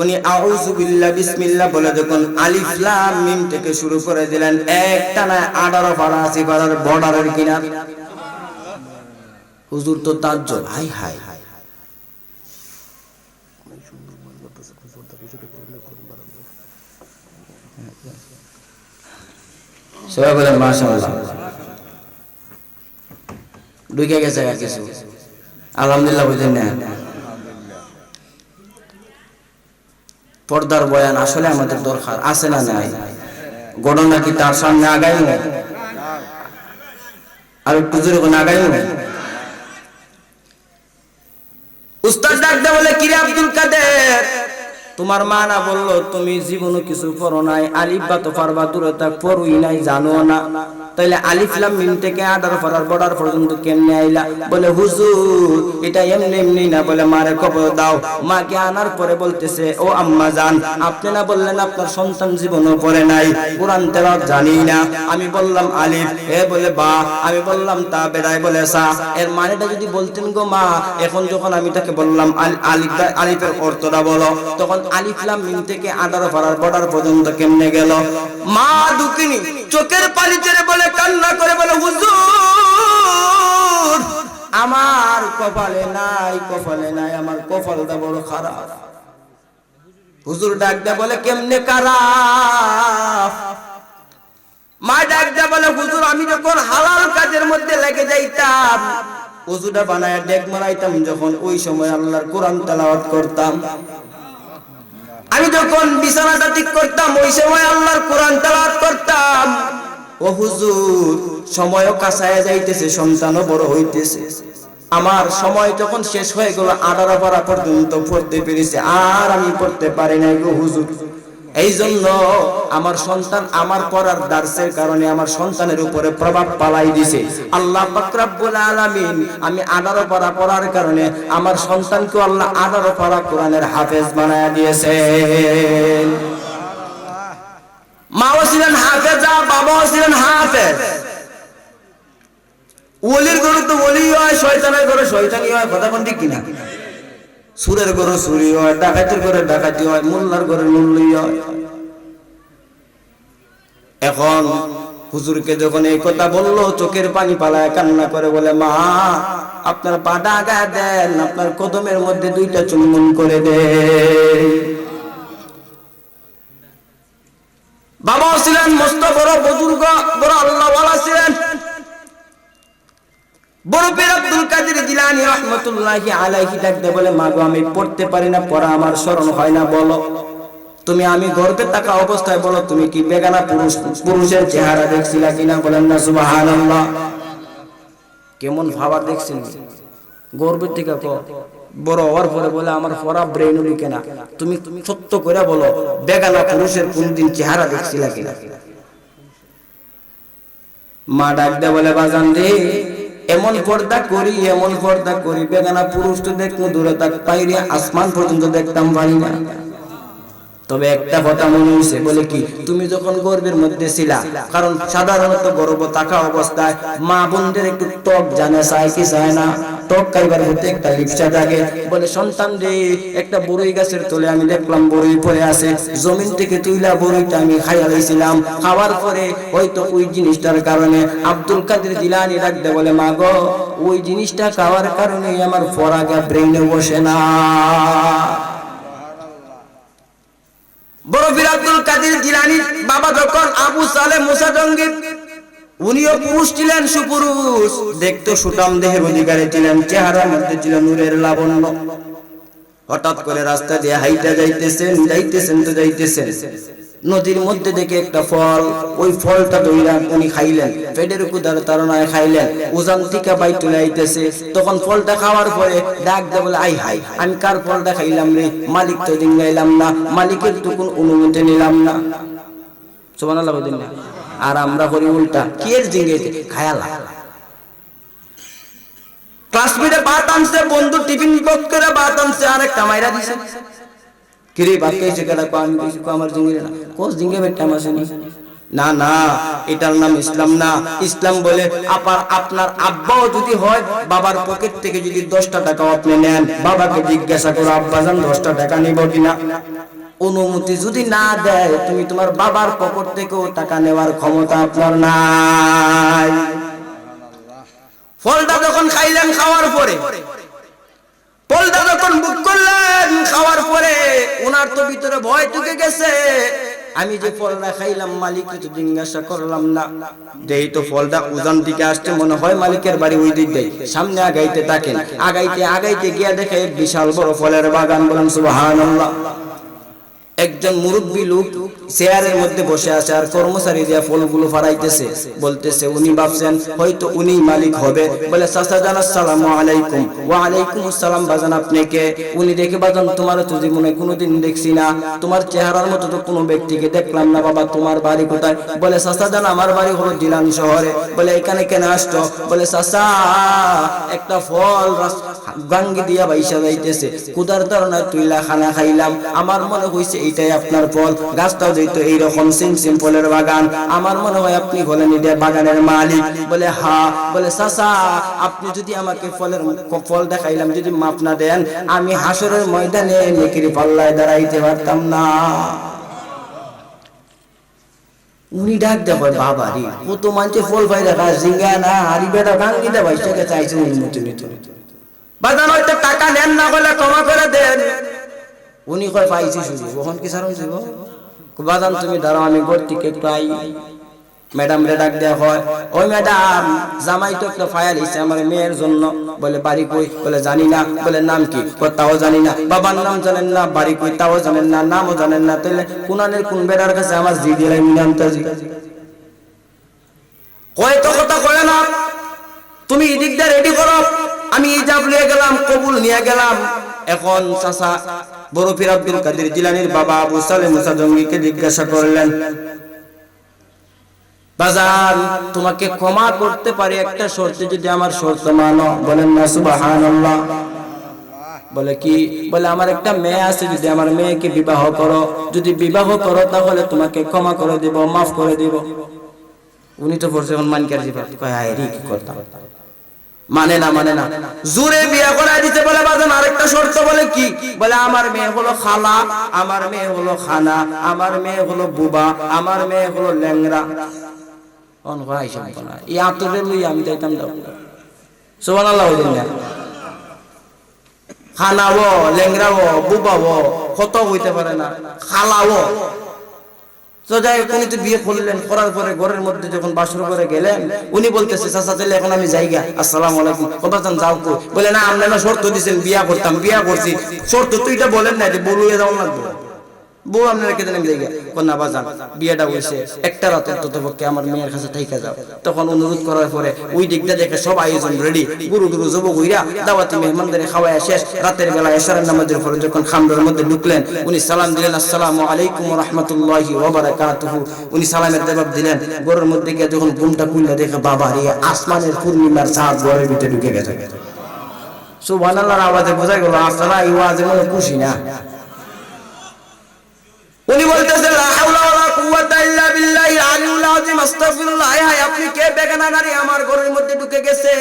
উনি আউযু বিল্লাহ বিসমিল্লাহ বলে যখন আলিফ লাম মিম থেকে শুরু করে দিলেন, একটানা 18 পারা 80 পারার বর্ডারের কিনার। হুজুর তো তাজ্জব, হাই হাই হাই। সবাই বলেন মাশাআল্লাহ। ঢুকে গেছে কিছু, আলহামদুলিল্লাহ বুঝেন না? পর্দার বয়ান আসলে আমাদের দরকার আছে না নাই? ঘটনা কি তার সামনে আগাই না? আর একটু জোরে কোন আগাই না? উস্তাদ ডাকতে বলে, কিরে আব্দুল কাদের, তোমার মা না বললো তুমি জীবনে কিছু পড়ো নাই, আলিফ বা তো পারবা, দূরে তা পড়ুই নাই, জানো না, তাইলে আলিফ লাম মিম থেকে 18 পারার বর্ডার পর্যন্ত কেমনে আইলা? বলে হুজুর এটা এমনি এমনি না, বলে মারে খবর দাও। মাকে আনার পরে বলতেছে, ও আম্মা জান, আপনি না বললেন আপনার সন্তান জীবনও পড়ে নাই, কোরআন তেলাওয়াত জানি না? আমি বললাম আলিফ, এ বলে বা, আমি বললাম তা, বেড়ায় বলে সা। এর মানেটা যদি বলতেন গো মা। এখন যখন আমি তাকে বললাম আলিফের অর্থটা বলো, তখন আলিফ লাম মিম থেকে 18 পারার বর্ডার পর্যন্ত কেমনে গেল? মা দুঃখিনী চোখের পানি ছেড়ে বলে, কান্না করে বলে, হুজুর আমার কপালে নাই, কপালে নাই, আমার কপালটা বড় খারাপ। হুজুর ডাক দেয়া বলে, কেমনে খারাপ? মা ডাক দেয়া বলে, আমি যখন হালাল কাজের মধ্যে লেগে যাইতাম, ওযুটা বানায় ডেক মারাইতাম, যখন ওই সময় আল্লাহর কোরআন তেলাওয়াত করতাম। আমি যখন বিছানাটা ঠিক করতাম, ওই সময় আল্লাহর কোরআন তেলাওয়াত করতাম। ও হুজুর, সময়ও কাছায় যাইতেছে, সন্তানও বড় হইতেছে, আমার সময় যখন শেষ হয়ে গেল 18 পারা পর্যন্ত পড়তে পেরেছি, আর আমি পড়তে পারি নাই গো হুজুর। এই জন্য আমার সন্তান আমার পড়ার দার্সের কারণে আমার সন্তানের উপরে প্রভাব পালাই দিছে আল্লাহ পাক রব্বুল আলামিন। আমি 18 পারা পড়ার কারণে আমার সন্তানকে আল্লাহ 18 পারা কোরআনের হাফেজ বানায়া দিয়েছেন। মাও ছিলেন হাফেজা, বাবাও ছিলেন হাফেজ। ওলির গরু তো ওলি হয়, শয়তানের গরু শয়তানি হয়, কথা কোন ঠিক কিনা? সুরের গরু সুরি হয়, ডাকাতের গরু ডাকাতি হয়, মোল্লার গরু মোল্লি হয়। এখন হুজুরকে যখন এই কথা বললো, চোখের পানি পালায় কান্না করে বলে, মা আপনার পাটা আগায় দেন, আপনার কদমের মধ্যে 2টা চুম্বন করে দেন। বাবাও ছিলেন মস্ত বড় বুজুর্গ, বড় আল্লাহওয়ালা ছিলেন। বড় পীর আব্দুল কাদের জিলানী রাহমাতুল্লাহি আলাইহি ডাকতে বলে, মা গো আমি পড়তে পারি না, পড়া আমার স্মরণ হয় না, বলো তুমি, আমি গর্ভে থাকা অবস্থায় বলো তুমি কি বেগানা পুরুষের চেহারা দেখছিলা কিনা? বলেন না সুবহানাল্লাহ। কেমন ভাবা দেখছেন গর্ভের থেকে বড় হওয়ার পরে বলে আমার পড়া ব্রেন উঠে না, তুমি সত্য করে বলো বেগানা পুরুষের কোনদিন চেহারা দেখছিলা কিনা? মা ডাকতে বলে, বাজান রে এমন পর্দা করি বেগানা পুরুষ তো দেখবো দূরে থাক, বাইরে আসমান পর্যন্ত দেখতাম পারি না। তবে একটা কথা মনে হইছে, বলে কি তুমি যখন গর্ভের মধ্যে ছিলা, কারণ সাধারণত গর্ভ থাকা অবস্থায় মা বোনদের একটু টক জানে, চায় কি চায় না, টক খাইবার মধ্যে একটা লিপসা থাকে। বলে সন্তান রে, একটা বড়ই গাছের তলে আমি দেখলাম বড়ই পড়ে আছে, জমিন থেকে তুইলা বড়ইটা আমি খাইয়া লইছিলাম, খাওয়ার পরে হয়তো ওই জিনিসটার কারণে আব্দুল কাদের জিলানী ডাকতে বলে, মা গো ওই জিনিসটা খাওয়ার কারণে আমার পরাগা ব্রেইনে বসে না। বড় পীর আব্দুল কাদের জিলানী বাবা যখন আবু সালেহ মুসা জঙ্গি, উনিও পুরুষ ছিলেন, সুপুরুষ, দেখতে সুঠাম দেহের অধিকারী ছিলেন, চেহারার মধ্যে ছিল নূরের লাবণ্য। হঠাৎ করে রাস্তা দিয়ে হাইটা যাইতেছেন, নদীর মধ্যে দেখে একটা ফল, ওই ফলটা ধইরা উনি খাইলেন, পেটের ক্ষুধার তাড়নায় খাইলেন, উজান থেকে বাইতুল আইতেছে। তখন ফলটা খাওয়ার পরে ডাক দে বলে, আই হাই আমি কার ফলটা খাইলাম রে, মালিক তো দিন না, মালিকের তো কোন অনুমতি নিলাম না। সুবহানাল্লাহ বলেন না? আর আমরা করি উল্টা, কি এর জিঙ্গাইতে খায়ালা। ক্লাসমেটে ভাত আনছে, বন্ধু টিফিন বক্স করে ভাত আনছে, আরেকটা মাইরা দিছে। কিরে ভাত খাইছে কেডা? আমি কইছি আমার জিঙ্গিরে না, কোস জিঙ্গে বেটা আসেনি। না না, এটার নাম ইসলাম না। ইসলাম বলে আপনার আব্বাও যদি হয়, বাবার পকেট থেকে যদি 10টা টাকা আপনি নেন, বাবাকে জিজ্ঞাসা করো আব্বাজান 10টা টাকা নিব কিনা। অনুমতি যদি না দেয়, তুমি তোমার বাবার পকেট থেকেও টাকা নেওয়ার ক্ষমতা আপনার নাই। ফলটা যখন খাইলেন, খাওয়ার পরে ফলটা যখন বুক করলেন, খাওয়ার পরে ওনার তো ভিতরে ভয় ঢুকে গেছে, আমি যে ফলটা খাইলাম মালিককে তো জিজ্ঞাসা করলাম না। যেই তো ফলটা উজান দিকে আসছে, মনে হয় মালিকের বাড়ি ওই দিক দিয়ে। সামনে আগাইতে থাকেন, আগাইতে গিয়া দেখে বিশাল বড় ফলের বাগান। বলেন সুবহানাল্লাহ। একজন মুরব্বী লোক চেয়ারের মধ্যে বসে আছে, আর কর্মচারী দিয়া ফলগুলো ফারাইতেছে। বলতেছে, উনি ভাবছেন হয়তো উনি মালিক হবে। বলে, চাচা জান আসসালামু আলাইকুম। ওয়া আলাইকুম আসসালাম। বাজান আপনি কে? উনি দেখে, বাজান তোমার তো জীবনে কোনোদিন দেখছি না, তোমার চেহারার মতো তো কোনো ব্যক্তিকে দেখলাম না। বাবা তোমার বাড়ি কোথায়? বলে, চাচা জান আমার বাড়ি হলো জিলান শহরে। বলে, এখানে কেন আসছো? বলে, চাচা একটা ফল গাঙ্গি দিয়া বাইসা যাইতেছে, কুদার তাড়নায় তুইলা খানা খাইলাম, আমার মনে হইছে এইটাই আপনার ফল। গাছটাও যেহেতু এইরকম সিম ফলের বাগান, আমার মনে হয় আপনি হলেন এটা বাগানের মালিক। বলে, হ্যাঁ। বলে, চাচা আপনি যদি আমাকে ফল দেখাইলাম যদি মাপ না দেন, আমি হাসরের ময়দানে নেকির পাল্লায় দাঁড়াইতে পারতাম না। উনি ডাক দেখো, বাবা রে কত মানছে ফল পাই দেখা জিঙ্গা না, আরি বেটা গাঙ্গিটা বাইসাকে চাইছে অনুমতি নিতে। বাজান হয়তো টাকা নেন না, বলে ক্ষমা করে দেন। উনি কয় পাইছি শুধু, ওখান কি সারণ ছিল। বাজান তুমি দাঁড়াও, আমি ঘর থেকে একটু আই। ম্যাডাম রে ডাক দেয়া হয়, ওই ম্যাডাম জামাই তো একটা ফায়ার হইছে আমার মেয়ের জন্য। বলে বাড়ি কই? বলে জানি না। বলে নাম কি? তাও জানি না। বাবার নাম জানেন না, বাড়ি কই তাও জানেন না, নামও জানেন না। তাহলে কোনানের কোন বেড়ার কাছে আমার জি দিলাই নামতাজি কয় তো কথা কয় না। তুমি এদিক দিয়ে রেডি করো, আমি ইজাব নিয়ে গেলাম, কবুল নিয়ে গেলাম। এখন চাচা বড় পীর আব্দুল কাদের জিলানীর বাবা আবু সালেহ মুসা জঙ্গিকে জিজ্ঞাসা করলেন, বাজার তোমাকে ক্ষমা করতে পারি একটা শর্তে, যদি আমার শর্ত মানো। বলেন না সুবহানাল্লাহ। বলে কি? বলে আমার একটা মেয়ে আছে, যদি আমার মেয়েকে বিবাহ করো, যদি বিবাহ করো তাহলে তোমাকে ক্ষমা করে দিব, মাফ করে দিব। উনি তো পড়ছে এখন মানকার জীবন কয় হায় রে কি করতাম, মানে না জোরে বিয়া করায় দিতে। বলে বাজান আরেকটা শর্ত। বলে কি? বলে আমার মেয়ে হলো খালা, আমার মেয়ে হলো খানা, আমার মেয়ে হলো বুবা, আমার মেয়ে হলো ল্যাংরা। অন ভাই সব না এই আতরে লই আমি যাইতাম দাও সুবহানাল্লাহ। ওই দিন খানাও ল্যাংরাও বুবাও কত হইতে পারে না, খালাও। তো যাই হোক, উনি তো বিয়ে করলেন, করার পরে ঘরের মধ্যে যখন বাসর করে গেলেন, উনি বলতেছে চাচা চলে এখন আমি যাইগা, আসসালামু আলাইকুম। বাজান যাও কই? বলে না আপনি না শর্ত দিয়েছেন বিয়া করতাম, বিয়া করছি। শর্ত তো এটা বলেন না, বলুয়ে যাও লাগবে। বউ আপনারা কে জানেন যাইগা? না বাজান বিয়েটা হইছে, একটা রাত অন্তত পক্ষে আমার মেয়ের কাছে থাইকা যাও। তখন অনুরোধ করার পরে ওই দিকটা দেখে সব আয়োজন রেডি, গুরু গুরু জব হইরা দাওয়াতি মেহমানদের খাওয়ায় শেষ। রাতের বেলা এশারের নামাজের পরে যখন খামরের মধ্যে ঢুকলেন, উনি সালাম দিলেন, আসসালামু আলাইকুম ওয়া রাহমাতুল্লাহি ওয়া বারাকাতুহু। উনি সালামের জবাব দিলেন। ঘরের মধ্যে গিয়ে যখন ঘুমটা খুললে দেখে বাবা রে, আসমানের পূর্ণিমার চাঁদ ঘরের ভিতরে ঢুকে গেছে। সুবহানাল্লাহর আওয়াজে বোঝা গেল আপনারা এই ওয়াজে মনে খুশি না। উনি বলতেছেন লা হাওলা ওয়ালা কুওয়াতা ইল্লা বিল্লাহিল আলিয়্যিল আযীম, আস্তাগফিরুল্লাহ। হায় আপনি কে? বেগানা নারী আমার ঘরের মধ্যে ঢুকে গেছে।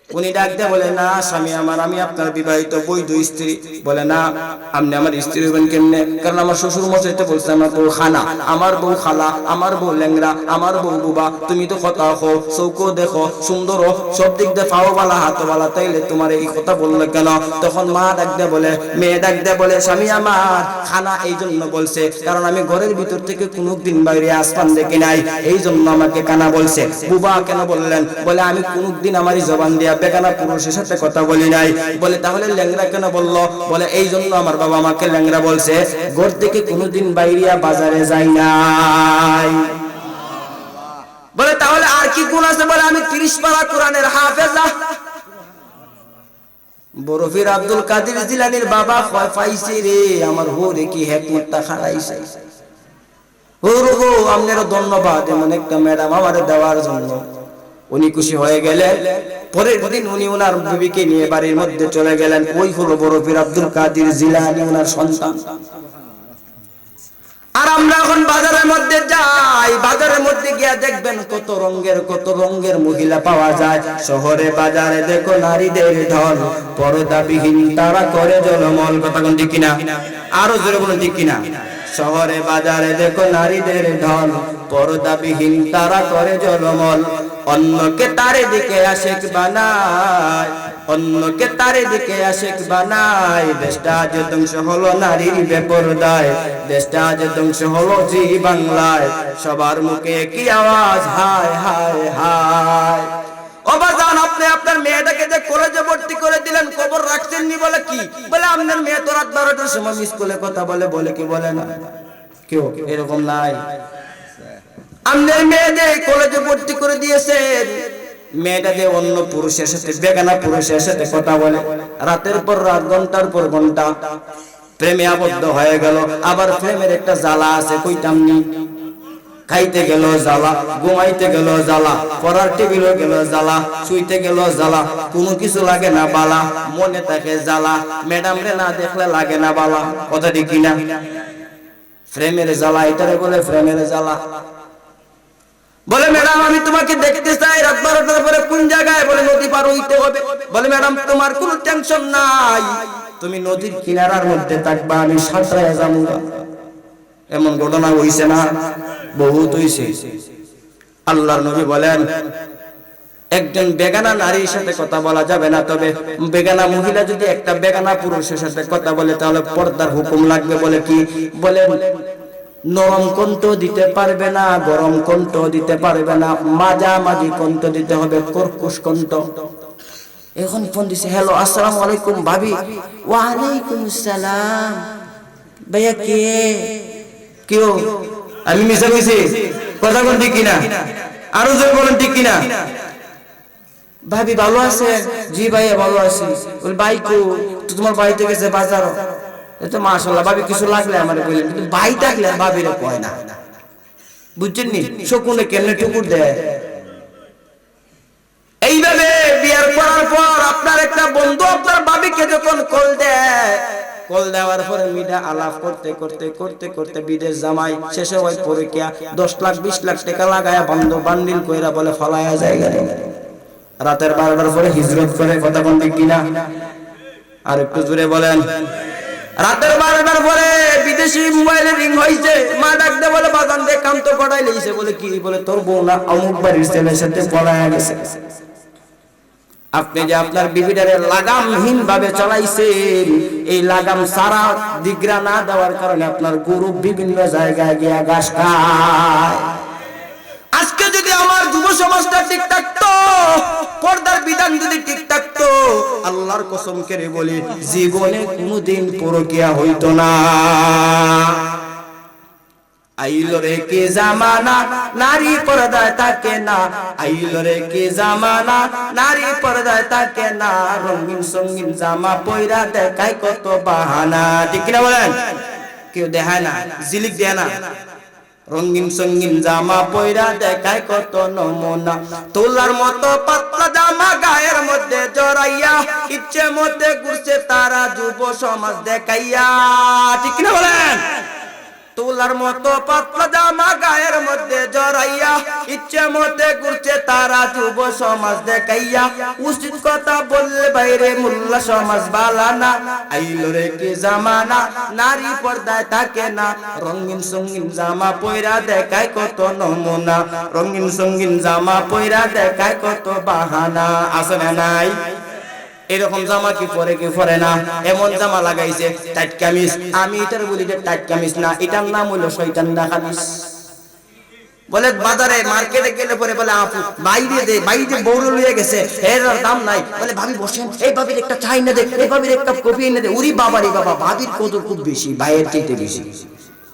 উনি ডাক দিয়ে বলে না স্বামী আমার, আমি আপনার বিবাহিত বৈধ স্ত্রী। বলে না আপনি আমার স্ত্রী হবেন কেমনে? কারণ আমার শ্বশুর মশাই তো বলছে আমার বউ খানা, আমার বউ খালা, আমার বউ ল্যাংরা, আমার বউ বুবা। তুমি তো কথা হো, চৌকো দেখো, সুন্দর হো, সব দিক দিয়ে পাও বালা হাত বালা, তাইলে তোমার এই কথা বললো কেন? তখন মা ডাক দিয়ে বলে, মেয়ে ডাক দিয়ে বলে স্বামী আমার খানা এই জন্য বলছে কারণ আমি ঘরের ভিতর থেকে কোনোদিন বাইরে আসমান দেখি নাই, এই জন্য আমাকে কানা বলছে। বুবা কেন বললেন? বলে আমি কোনোদিন আমারই জবান দিয়া বেগানা পুরুষের সাথে কথা বলি নাই। বলে তাহলে ল্যাংরা কেন বললো? বলে এই জন্য আমার বাবা আমাকে ল্যাংরা বলছে, ঘর থেকে কোনোদিন বাইরিয়া বাজারে যাই নাই। বলে তাহলে আর কি গুণ আছে? বলে আমি 30 পারা কোরআনের হাফেজা। বড় পীর আব্দুল কাদের জিলানীর বাবা কয় পাইছে রে আমার হোরে কি হিকমতটা খাড়াইছে। হোর গো আপনারা ধন্যবাদ এমন একটা ম্যাডাম আমারে দেওয়ার জন্য। উনি খুশি হয়ে গেলেন। পরের দিন উনি ওনার বিবিকে নিয়ে বাড়ির মধ্যে চলে গেলেন। ওই হলো বড় পীর আব্দুল কাদের জিলানী, ওনার সন্তান। আর আমরা এখন বাজারের মধ্যে যাই, বাজারের মধ্যে গিয়ে দেখবেন কত রঙের মহিলা পাওয়া যায়। শহরে বাজারে দেখো নারীদের ঢল, পর্দাবিহীন তারা করে জলমল। কথা কোন ঠিক কিনা? আরো জোরে বলুন ঠিক কিনা? শহরে বাজারে দেখো নারীদের ঢল, পর্দাবিহীন তারা করে জলমল। অন্যকে তারে দিকে আশেক বানায়, অন্যকে তারে দিকে আশেক বানায়। দেশটা আজ ধ্বংস হলো নারীর বেপরদায়, দেশটা আজ ধ্বংস হলো জি বাংলায়। সবার মুখে কি আওয়াজ, হায় হায় হায়। ও বাজান আপনি আপনার মেয়েটাকে যে কলেজে ভর্তি করে দিলেন, খবর রাখছেন নি? বলে কি? বলে আপনার মেয়ে তো রাত 12টার সময় স্কুলে কথা বলে। বলে কি? বলে না কেউ এরকম নাই। আপনার মেয়েদের কলেজে ভর্তি করে দিয়েছেন, মেয়েটা যে অন্য পুরুষের সাথে, বেগানা পুরুষের সাথে কথা বলে, রাতের পর রাত, ঘন্টার পর ঘন্টা প্রেমে আবদ্ধ হয়ে গেল। আবার প্রেমের একটা জ্বালা আছে, কইতাম নি? খাইতে গেল জ্বালা, ঘুমাইতে গেল জ্বালা, পড়ার টেবিলে গেল জ্বালা, শুইতে গেল জ্বালা, কোনো কিছু লাগে না বালা, মনে থাকে জ্বালা, ম্যাডাম রে না দেখলে লাগে না বালা। কথা ঠিক কিনা? প্রেমের জ্বালা, এটারে বলে প্রেমের জ্বালা। বলে ম্যাডাম আমি তোমাকে দেখতে চাই রাত 12টার পরে। কোন জায়গায়? বলে নদী পার হইতে হবে। বলে ম্যাডাম তোমার কোনো টেনশন নাই, তুমি নদীর কিনারার মধ্যে থাকবা, আমি সাঁতরায় যাবো। এমন ঘটনা হইছে না? বহুত হইছে। আল্লাহর নবী বলেন একজন বেগানা নারীর সাথে কথা বলা যাবে না, তবে বেগানা মহিলা যদি একটা বেগানা পুরুষের সাথে কথা বলে তাহলে পর্দার হুকুম লাগবে। বলে কি? বলে নরম কণ্ঠ দিতে পারবে না, গরম কণ্ঠ দিতে পারবে না, মাঝামাঝি কণ্ঠ দিতে হবে, কর্কশ কণ্ঠ। এখন ফোন দিছে, হ্যালো আসসালামু আলাইকুম ভাবি। ওয়ালাইকুম আসসালাম। ভাইয়া কে? কেউ? আমি মিশা কইছি? কথা কোন ঠিক কিনা? আরো জোরে বলেন ঠিক কিনা? ভাবি ভালো আছে? জি ভাইয়া ভালো আছি। বল ভাই কো? তো তোমার বাড়িতে গেছে বাজার। তো মাশাআল্লাহ ভাবি কিছু লাগলে আমারে বলেন, কিন্তু ভাই থাকলে ভাবিরে কয় না। বুঝছেন নি? শকুনে কেমনে টুকুর দেয়। এইভাবে বিয়ার করার পর আপনার একটা বন্ধু আপনার ভাবিকে যখন কল দেয়, কল দেওয়ার পরে মিডা আলাপ করতে করতে করতে করতে বিদেশ জামাই, শেষে ওই পরীক্ষা 10 লাখ 20 লাখ টাকা লাগায়া বন্ধু বান্ডিল কইরা বলে ফলায়া জায়গা নেই। রাতের 12টার পরে হিজরত করে, কথা কোন ঠিক কিনা? আর একটু জোরে বলেন। রাতের 12টার পরে বিদেশি মোবাইলে রিং হইছে, মা ডাক দে বলে বাজান দে কাম তো পড়াই লইছে। বলে কি? বলে তোর বউ না অমুক বাড়ির ছেলের সাথে পলায়া গেছে। আপনি যে আপনার বিবিটারে লাগামহীন ভাবে চালাইছেন, এই লাগাম সারা দিগরা না দেওয়ার কারণে আপনার গরু বিভিন্ন জায়গায় গিয়া ঘাস খায়। আজকে যদি আমার যুব সমাজটা ঠিক থাকতো, পর্দার বিধান যদি ঠিক থাকতো, আল্লাহর কসম করে বলি জীবনে কোনোদিন পরকিয়া হইতো না। আইলো রে কি জামানা, নারী পর্দায় থাকে না। আইলো রে কি জামানা, নারী পর্দায় থাকে না। রঙিন সঙ্গীন জামা পয়রা দেখায় কত বাহানা। ঠিক কিনা বলেন? কেউ দেখায় না, জিলিক দেয় না। রঙিন সঙ্গীন জামা পয়রা দেখায় কত নমুনা। তোলার মতো পাতলা জামা গায়ের মধ্যে জড়াইয়া ইচ্ছে মধ্যে ঘুরছে তারা যুব সমাজ দেখাইয়া। ঠিক কিনা বলেন? তোলার মতো পাতলা জামা গায়ের মধ্যে জড়াইয়া ইচ্ছে মতে ঘুরছে তারা যুব সমাজ দেখাইয়া। উচিত কথা বললে বাইরে মোল্লা সমাজ বালানা। আইলো রে কি জামানা, নারী পর্দায় থাকে না। রঙিন সঙ্গীন জামা পয়রা দেখায় কত নমুনা। রঙিন সঙ্গীন জামা পয়রা দেখায় কত বাহানা। আছে না নাই? এরকম জামা কি পরে কি পরে না? এমন জামা লাগাইছে টাইট কামিজ। আমি এটার বলি যে টাইট কামিজ না, এটার নাম হলো শয়তানদা কামিজ। বলে বাজারে মার্কেটে গেলে পরে বলে আপু বাইরে দে, বাইরে বউর লইয়া গেছে, এর দাম নাই। বলে ভাবি বসেন, এই ভাবির একটা চাই না দে, এই ভাবির একটা কফি এনে দে। উরি বাবা রে বাবা, ভাবির কদর খুব বেশি, ভাইয়ের চাইতে বেশি।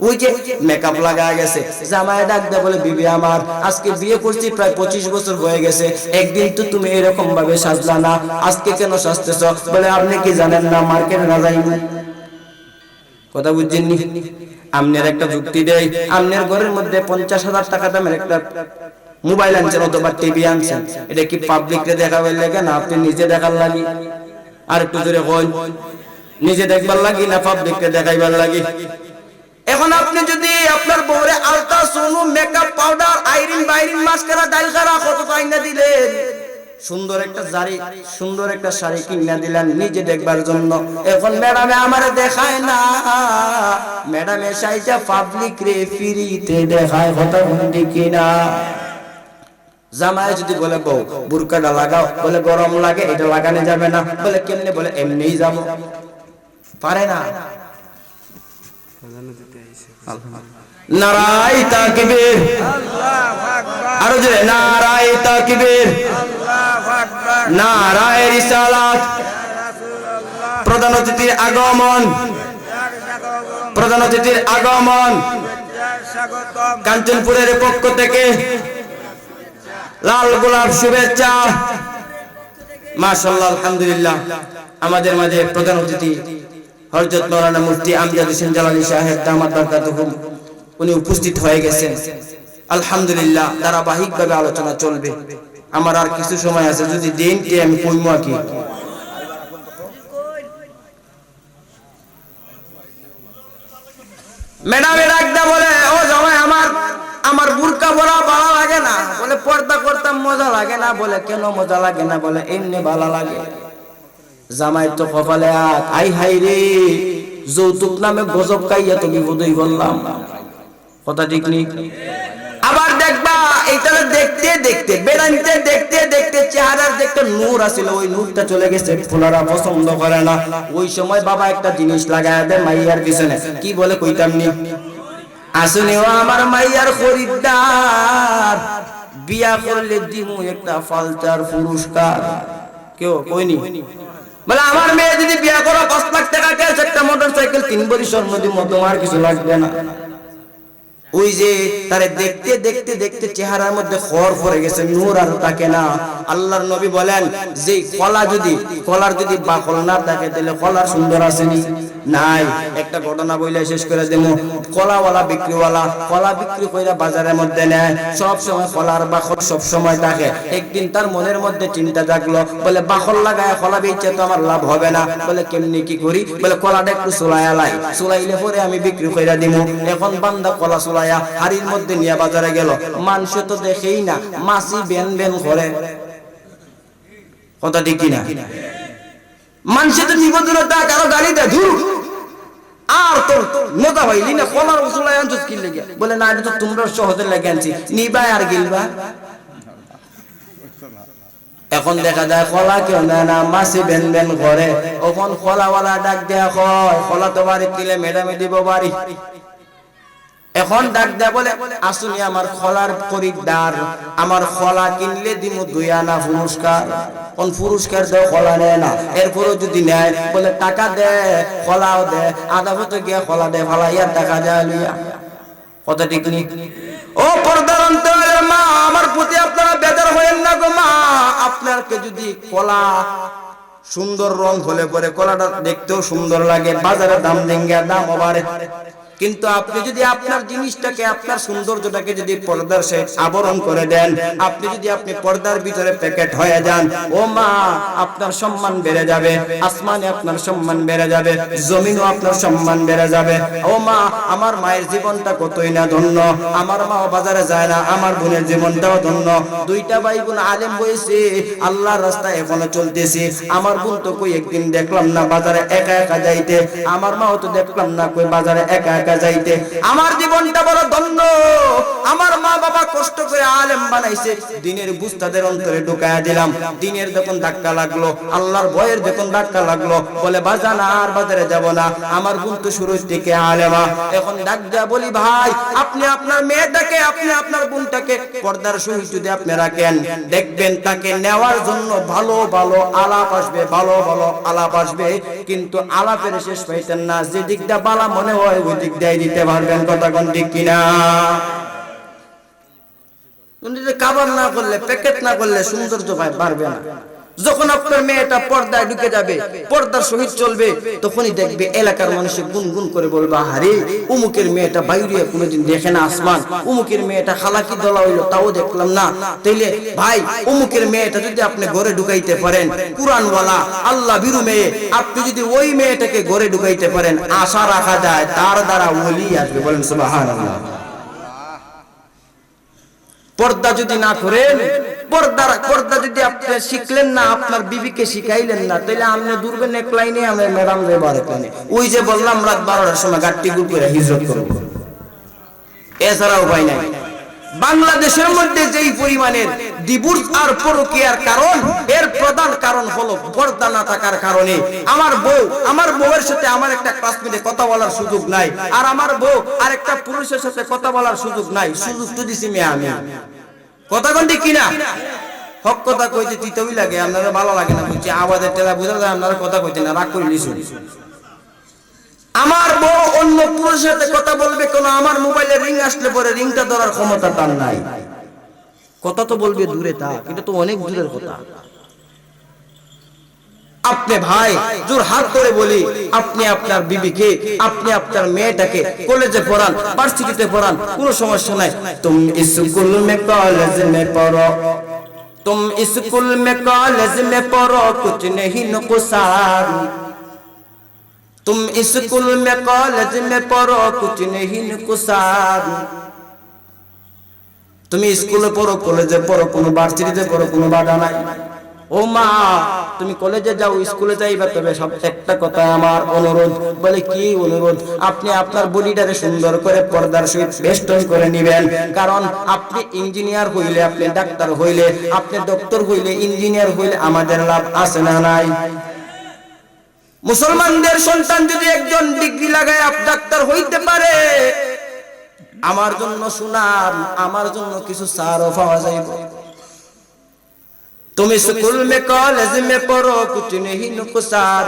ওই যে মেকআপ লাগা গেছে, জামাই ডাক দে বলে বিবি আমার আজকে বিয়ে করছি প্রায় 25 বছর হয়ে গেছে, একদিন তো তুমি এরকম ভাবে সাজলা না, আজকে কেন সাজতেছ? বলে আপনি কি জানেন না মার্কেটে না যাই? কথা বুঝছেননি? আমনের একটা যুক্তি দেই, আমনের ঘরের মধ্যে 50,000 টাকা দামের একটা মোবাইল আনছেন অথবা টিভি আনছেন, এটা কি পাবলিককে দেখাবার লাগে না আপনি নিজে দেখার লাগি? আর একটু জোরে কই, নিজে দেখবার লাগি না পাবলিককে দেখাইবার লাগি? এখন আপনি যদি আপনার বউরে আলতা সোনু মেকআপ পাউডার আইরিন বাইরিন মাস্কারা ডাইলকারা কত আইনা দিলেন, সুন্দর একটা জারি সুন্দর একটা শাড়ি কিনা দিলেন নিজে দেখবার জন্য, এখন ম্যাডামে আমারে দেখায় না, ম্যাডামে সাইজা পাবলিক রে ফ্রিতে দেখায়, কথা বলি কিনা? জামাই যদি বলে বউ বুরকাটা লাগাও, বলে গরম লাগে এটা লাগানো যাবে না, বলে কেমনে? বলে এমনিই যাব, পারে না। নারাই তাকবীর, আরো জোরে নারাই তাকবীর, নারায়ে রিসালাত। প্রধান অতিথির আগমন, প্রধান অতিথির আগমন। কাঞ্চনপুরের পক্ষ থেকে লাল গোলাপ শুভেচ্ছা। মাশাআল্লাহ, আলহামদুলিল্লাহ। আমাদের মাঝে প্রধান অতিথি হযরত মাওলানা মুফতি আমজাদ হোসেন জালালী সাহেব দামাত বারকাতুহুম, উনি উপস্থিত হয়ে গেছেন। আলহামদুলিল্লাহ, ধারাবাহিকভাবে আলোচনা চলবে। আমার আর কিছু সময় আছে, যদি দিনটি আমি কইমা কি ম্যাডামে ডাকদা বলে ও জামাই আমার বুরকা পরা ভালো লাগে না, বলে পর্দা করতাম মজা লাগে না, বলে কেন মজা লাগে না? বলে এমনি ভালো লাগে। জামাই তো কপালে আই হাই রে, যৌতুক নামে গজব খাইয়া তো বিপদই বললাম, কথা ঠিক নেই? আবার দেখবা এইটা দেখতে দেখতে বেড়াইতে দেখতে দেখতে চেহারার দেখতে নূর আসিল, ওই নূরটা চলে গেছে, ফুলারা পছন্দ করে না। ওই সময় বাবা একটা জিনিস লাগায় দেয় মাইয়ার পিছনে, কি বলে কইতাম নি? আসুনিও আমার মাইয়ার খরিদ্দার, বিয়া করলে দিমু একটা ফালচার পুরস্কার। কেউ কইনি বলে আমার মেয়ে যদি বিয়া করো 5 লাখ টাকা ক্যাশ, একটা মোটরসাইকেল, 3 ভরি স্বর্ণ দিমু, তোমার কিছু লাগবে না। ওই যে তারে দেখতে দেখতে দেখতে চেহারার মধ্যে খর পড়ে গেছে, নূর আর থাকে না। আল্লাহর নবী বলেন যে কলার যদি বাকল না থাকে তাহলে কলার সুন্দর আসেনি নাই। একটা ঘটনা বইলে শেষ করে দেবো। কলাওয়ালা বিক্রিওয়ালা কলা বিক্রি কইরা বাজারের মধ্যে নেয়, সব সময় কলার বাকল সব সময় থাকে। একদিন তার মনের মধ্যে চিন্তা জাগলো, বলে বাকল লাগায় কলা বেচে তো আমার লাভ হবে না। বলে কেমনি কি করি? বলে কলাটা একটু চুলাইলে পরে আমি বিক্রি কইরা দিমু। এখন বান্দা কলা হাড়ির মধ্যে নিয়ে বাজারে গেল, মানুষ তো দেখেই না, মাছি বেন বেন করে। কথা ঠিক কিনা? মানুষে তো নিবন্ধনতা কারো গাড়ি দেয় ধুর, আর তোর মজা হইলি না কলার চুলাই আনছিস কি লেগে? বলে না, এটা তো তোমরা সহজে লেগে আনছি, নিবা আর গিলবা। এখন দেখা যায় কলা কেউ নেয় না, মাছি বেন বেন করে। ওখন কলাওয়ালা ডাক দেয়া হয়, কলা তো বাড়ি কিলে মেডামে দিব বাড়ি। এখন ডাক দেয়া বলে, আসুনি আমার খলার খরিদ্দার, আমার খলা কিনলে দিমু 2 আনা পুরস্কার। কোন পুরস্কার দেয়? খলা নেয় না। এরপরও যদি নেয় বলে টাকা দে, খলাও দে, আধা হতে গিয়া খলা দে, ফালাইয়া টাকা দেয় লইয়া। কথা ঠিক নি? ও পর্দার অন্তরের মা, আমার প্রতি আপনারা বেজার হয়েন না গো মা। আপনাকে যদি কলা সুন্দর রং হলে পরে কলাটা দেখতেও সুন্দর লাগে, বাজারে দাম দেঙ্গা দাম বাড়ে। কিন্তু আপনি যদি আপনার জিনিসটাকে, আপনার সৌন্দর্যটাকে যদি পর্দার সে আবরণ করে দেন, আপনি যদি আপনি পর্দার ভিতরে প্যাকেট হয়ে যান, ও মা আপনার সম্মান বেড়ে যাবে, আসমানে আপনার সম্মান বেড়ে যাবে, জমিনও আপনার সম্মান বেড়ে যাবে। ও মা, আমার মায়ের জীবনটা কতই না ধন্য, আমার মাও বাজারে যায় না, আমার বোনের জীবনটাও ধন্য। 2টা ভাই বোন আলেম হয়েছে, আল্লাহর রাস্তায় এখনো চলতেছে। আমার বোন তো কই একদিন দেখলাম না বাজারে একা একা যাইতে, আমার মাও তো দেখলাম না কই বাজারে একা একা যাইতে। আমার জীবনটা বড় ধন্য, আমার মা বাবা কষ্ট করে আলেম বানাইছে, দিনের বুঝ তাদের অন্তরে ঢুকায়া দিলাম। দিনের যখন ধাক্কা লাগলো, আল্লাহর ভয়ের যখন ধাক্কা লাগলো, বলে বাজান আর বাজারে যাব না, আমার বোন তো শুরু থেকে আলেমা। এখন ডাক দেয়া বলি, ভাই আপনি আপনার মেয়েটাকে, আপনি আপনার বোনটাকে পর্দার সহিত যদি আপনি রাখেন, দেখবেন তাকে নেওয়ার জন্য ভালো ভালো আলাপ আসবে, ভালো ভালো আলাপ আসবে, কিন্তু আলাপের শেষ পাইতেন না। যে দিকটা বালা মনে হয় ওই দিক দিয়ে দিতে পারবেন। কথা কোন ঠিক কিনা? কাবার না করলে, প্যাকেট না করলে সৌন্দর্য পারবে না। যখন আপনার মেয়েটা পর্দায় ঢুকে যাবে, পর্দার সহিত চলবে, তখনই দেখবে এলাকার মানুষে গুনগুন করে বলবে, আরে উমুকের মেয়েটা বাইরে কোনোদিন দেখে না আসমান, উমুকের মেয়েটা খালাকি দলা হইলো তাও দেখলাম না। তাইলে ভাই উমুকের মেয়েটা যদি আপনি ঘরে ঢুকাইতে পারেন, কুরআনওয়ালা আল্লাহ বিরু মেয়ে, আপনি যদি ওই মেয়েটাকে ঘরে ঢুকাইতে পারেন, আশা রাখা যায় তার দ্বারা ওলি আসবে। বলেন সুবহানাল্লাহ। পর্দা যদি না করেন, পর্দা যদি আপনি শিখলেন না, আপনার বিবিকে শিখাইলেন না, তাহলে আপনি দূরবেন এক লাইনে, আমি ম্যাডাম রে বারে লাইনে। ওই যে বললাম রাত 12টার সময় গাট্টি গুল করে হিজরত করব, এছাড়া উপায় নাই। বাংলাদেশের মধ্যে যেই পরিমাণের ডিভোর্স আর পরকীয়ার কারণ, এর প্রধান কারণ হলো পর্দা না থাকার কারণে। আমার বউয়ের সাথে আমার একটা ক্লাসমেটে কথা বলার সুযোগ নাই, আর আমার বউ আর একটা পুরুষের সাথে কথা বলার সুযোগ নাই। সুযোগ তো দিছি মেয়ে আমি। কথা কোন ঠিক কিনা? হক কথা কইতে তিতই লাগে, আপনারা ভালো লাগে না বুঝছি, আওয়াজের টেলা বুঝা যায়, আপনারা কথা কইতে না, রাগ করে লিসুন। আমার বউ অন্য পুরুষের সাথে কথা বলবে কেন? আমার মোবাইলে রিং আসলে পরে রিংটা ধরার ক্ষমতা তার নাই। কথা তো বলবে দূরে, তা এটা তো অনেক দূরের কথা। আপনি ভাই জোর হাত করে বলি, আপনি আপনার বিবিকে, আপনি আপনার মেয়েটাকে কলেজে পড়ান, ভার্সিটিতে পড়ান, কোনো সমস্যা নাই। তুমি স্কুল মে কলেজ মে পড়ো, तुम स्कूल में कॉलेज में पढ़ो, कुछ नहीं नुकसान। तुम स्कूल में कॉलेज में पढ़ो, कुछ नहीं नुकसान। তুমি স্কুলে পড়ো, কলেজে পড়ো, কোনো ভার্সিটিতে পড়ো, কোনো বাধা নাই। ও মা, তুমি কলেজে যাও, স্কুলে যাইবা, তবে সব একটা কথা আমার অনুরোধ। বলে কি অনুরোধ? আপনি আপনার বডিটাকে সুন্দর করে পর্দার সহিত বেষ্টন করে নিবেন। কারণ আপনি ইঞ্জিনিয়ার হইলে, আপনি ডাক্তার হইলে, আপনি ডক্টর হইলে, ইঞ্জিনিয়ার হইলে আমাদের লাভ আছে না নাই? মুসলমানদের সন্তান যদি একজন ডিগ্রি লাগায় ডাক্তার হইতে পারে, আমার জন্য সুনাম, আমার জন্য কিছু সারও পাওয়া যাইব। तुम स्कूल में कॉलेज में पढ़ो कुछ नहीं नुकसान,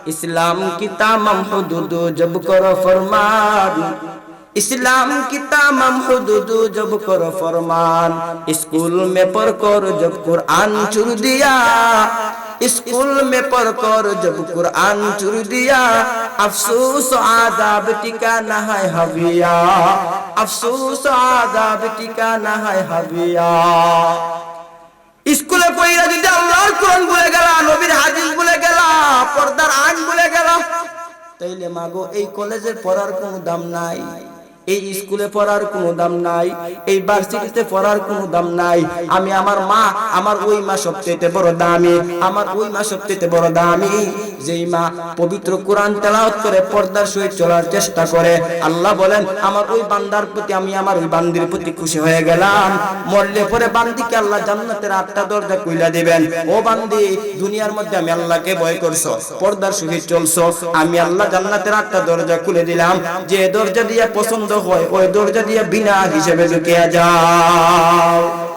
इस्लाम की तमाम हुदूद जब करो फरमान, इस्लाम की तमाम हुदूद जब करो फरमान, स्कूल में पढ़ कर जब कुरान चुर दिया, स्कूल में पढ़ कर जब कुरान चुर दिया, अफसोस आदाब ठिकाना है हविया, अफसोस आदाब ठिकाना है हविया। স্কুলে পড়া যদি আল্লাহর কোরআন ভুলে গেলা, নবীর হাদিস ভুলে গেলা, পর্দার আইন ভুলে গেলা, তাইলে মাগো এই কলেজে পড়ার কোনো দাম নাই, এই স্কুলে পড়ার কোনো দাম নাই, এই ভার্সিটিতে পড়ার কোনো দাম নাই। আমি আমার মা, আমার ওই মা সবচেয়ে বড় দামি, আমার ওই মা সবচেয়ে বড় দামি যেই মা পবিত্র কোরআন তেলাওয়াত করে পর্দার সহিত চলার চেষ্টা করে। আল্লাহ বলেন আমার ওই বান্দার প্রতি, আমি আমার ওই বান্দির প্রতি খুশি হয়ে গেলাম। মরলে পরে বান্দিকে আল্লাহ জান্নাতের 8টা দরজা খুলে দিবেন। ও বান্দি, দুনিয়ার মধ্যে আমি আল্লাহকে ভয় করছো, পর্দার সহিত চলছো, আমি আল্লাহ জান্নাতের 8টা দরজা খুলে দিলাম। যে দরজা দিয়ে পছন্দ হয় ওই দরজা দিয়ে বিনা হিসেবে ঢুকে যাও।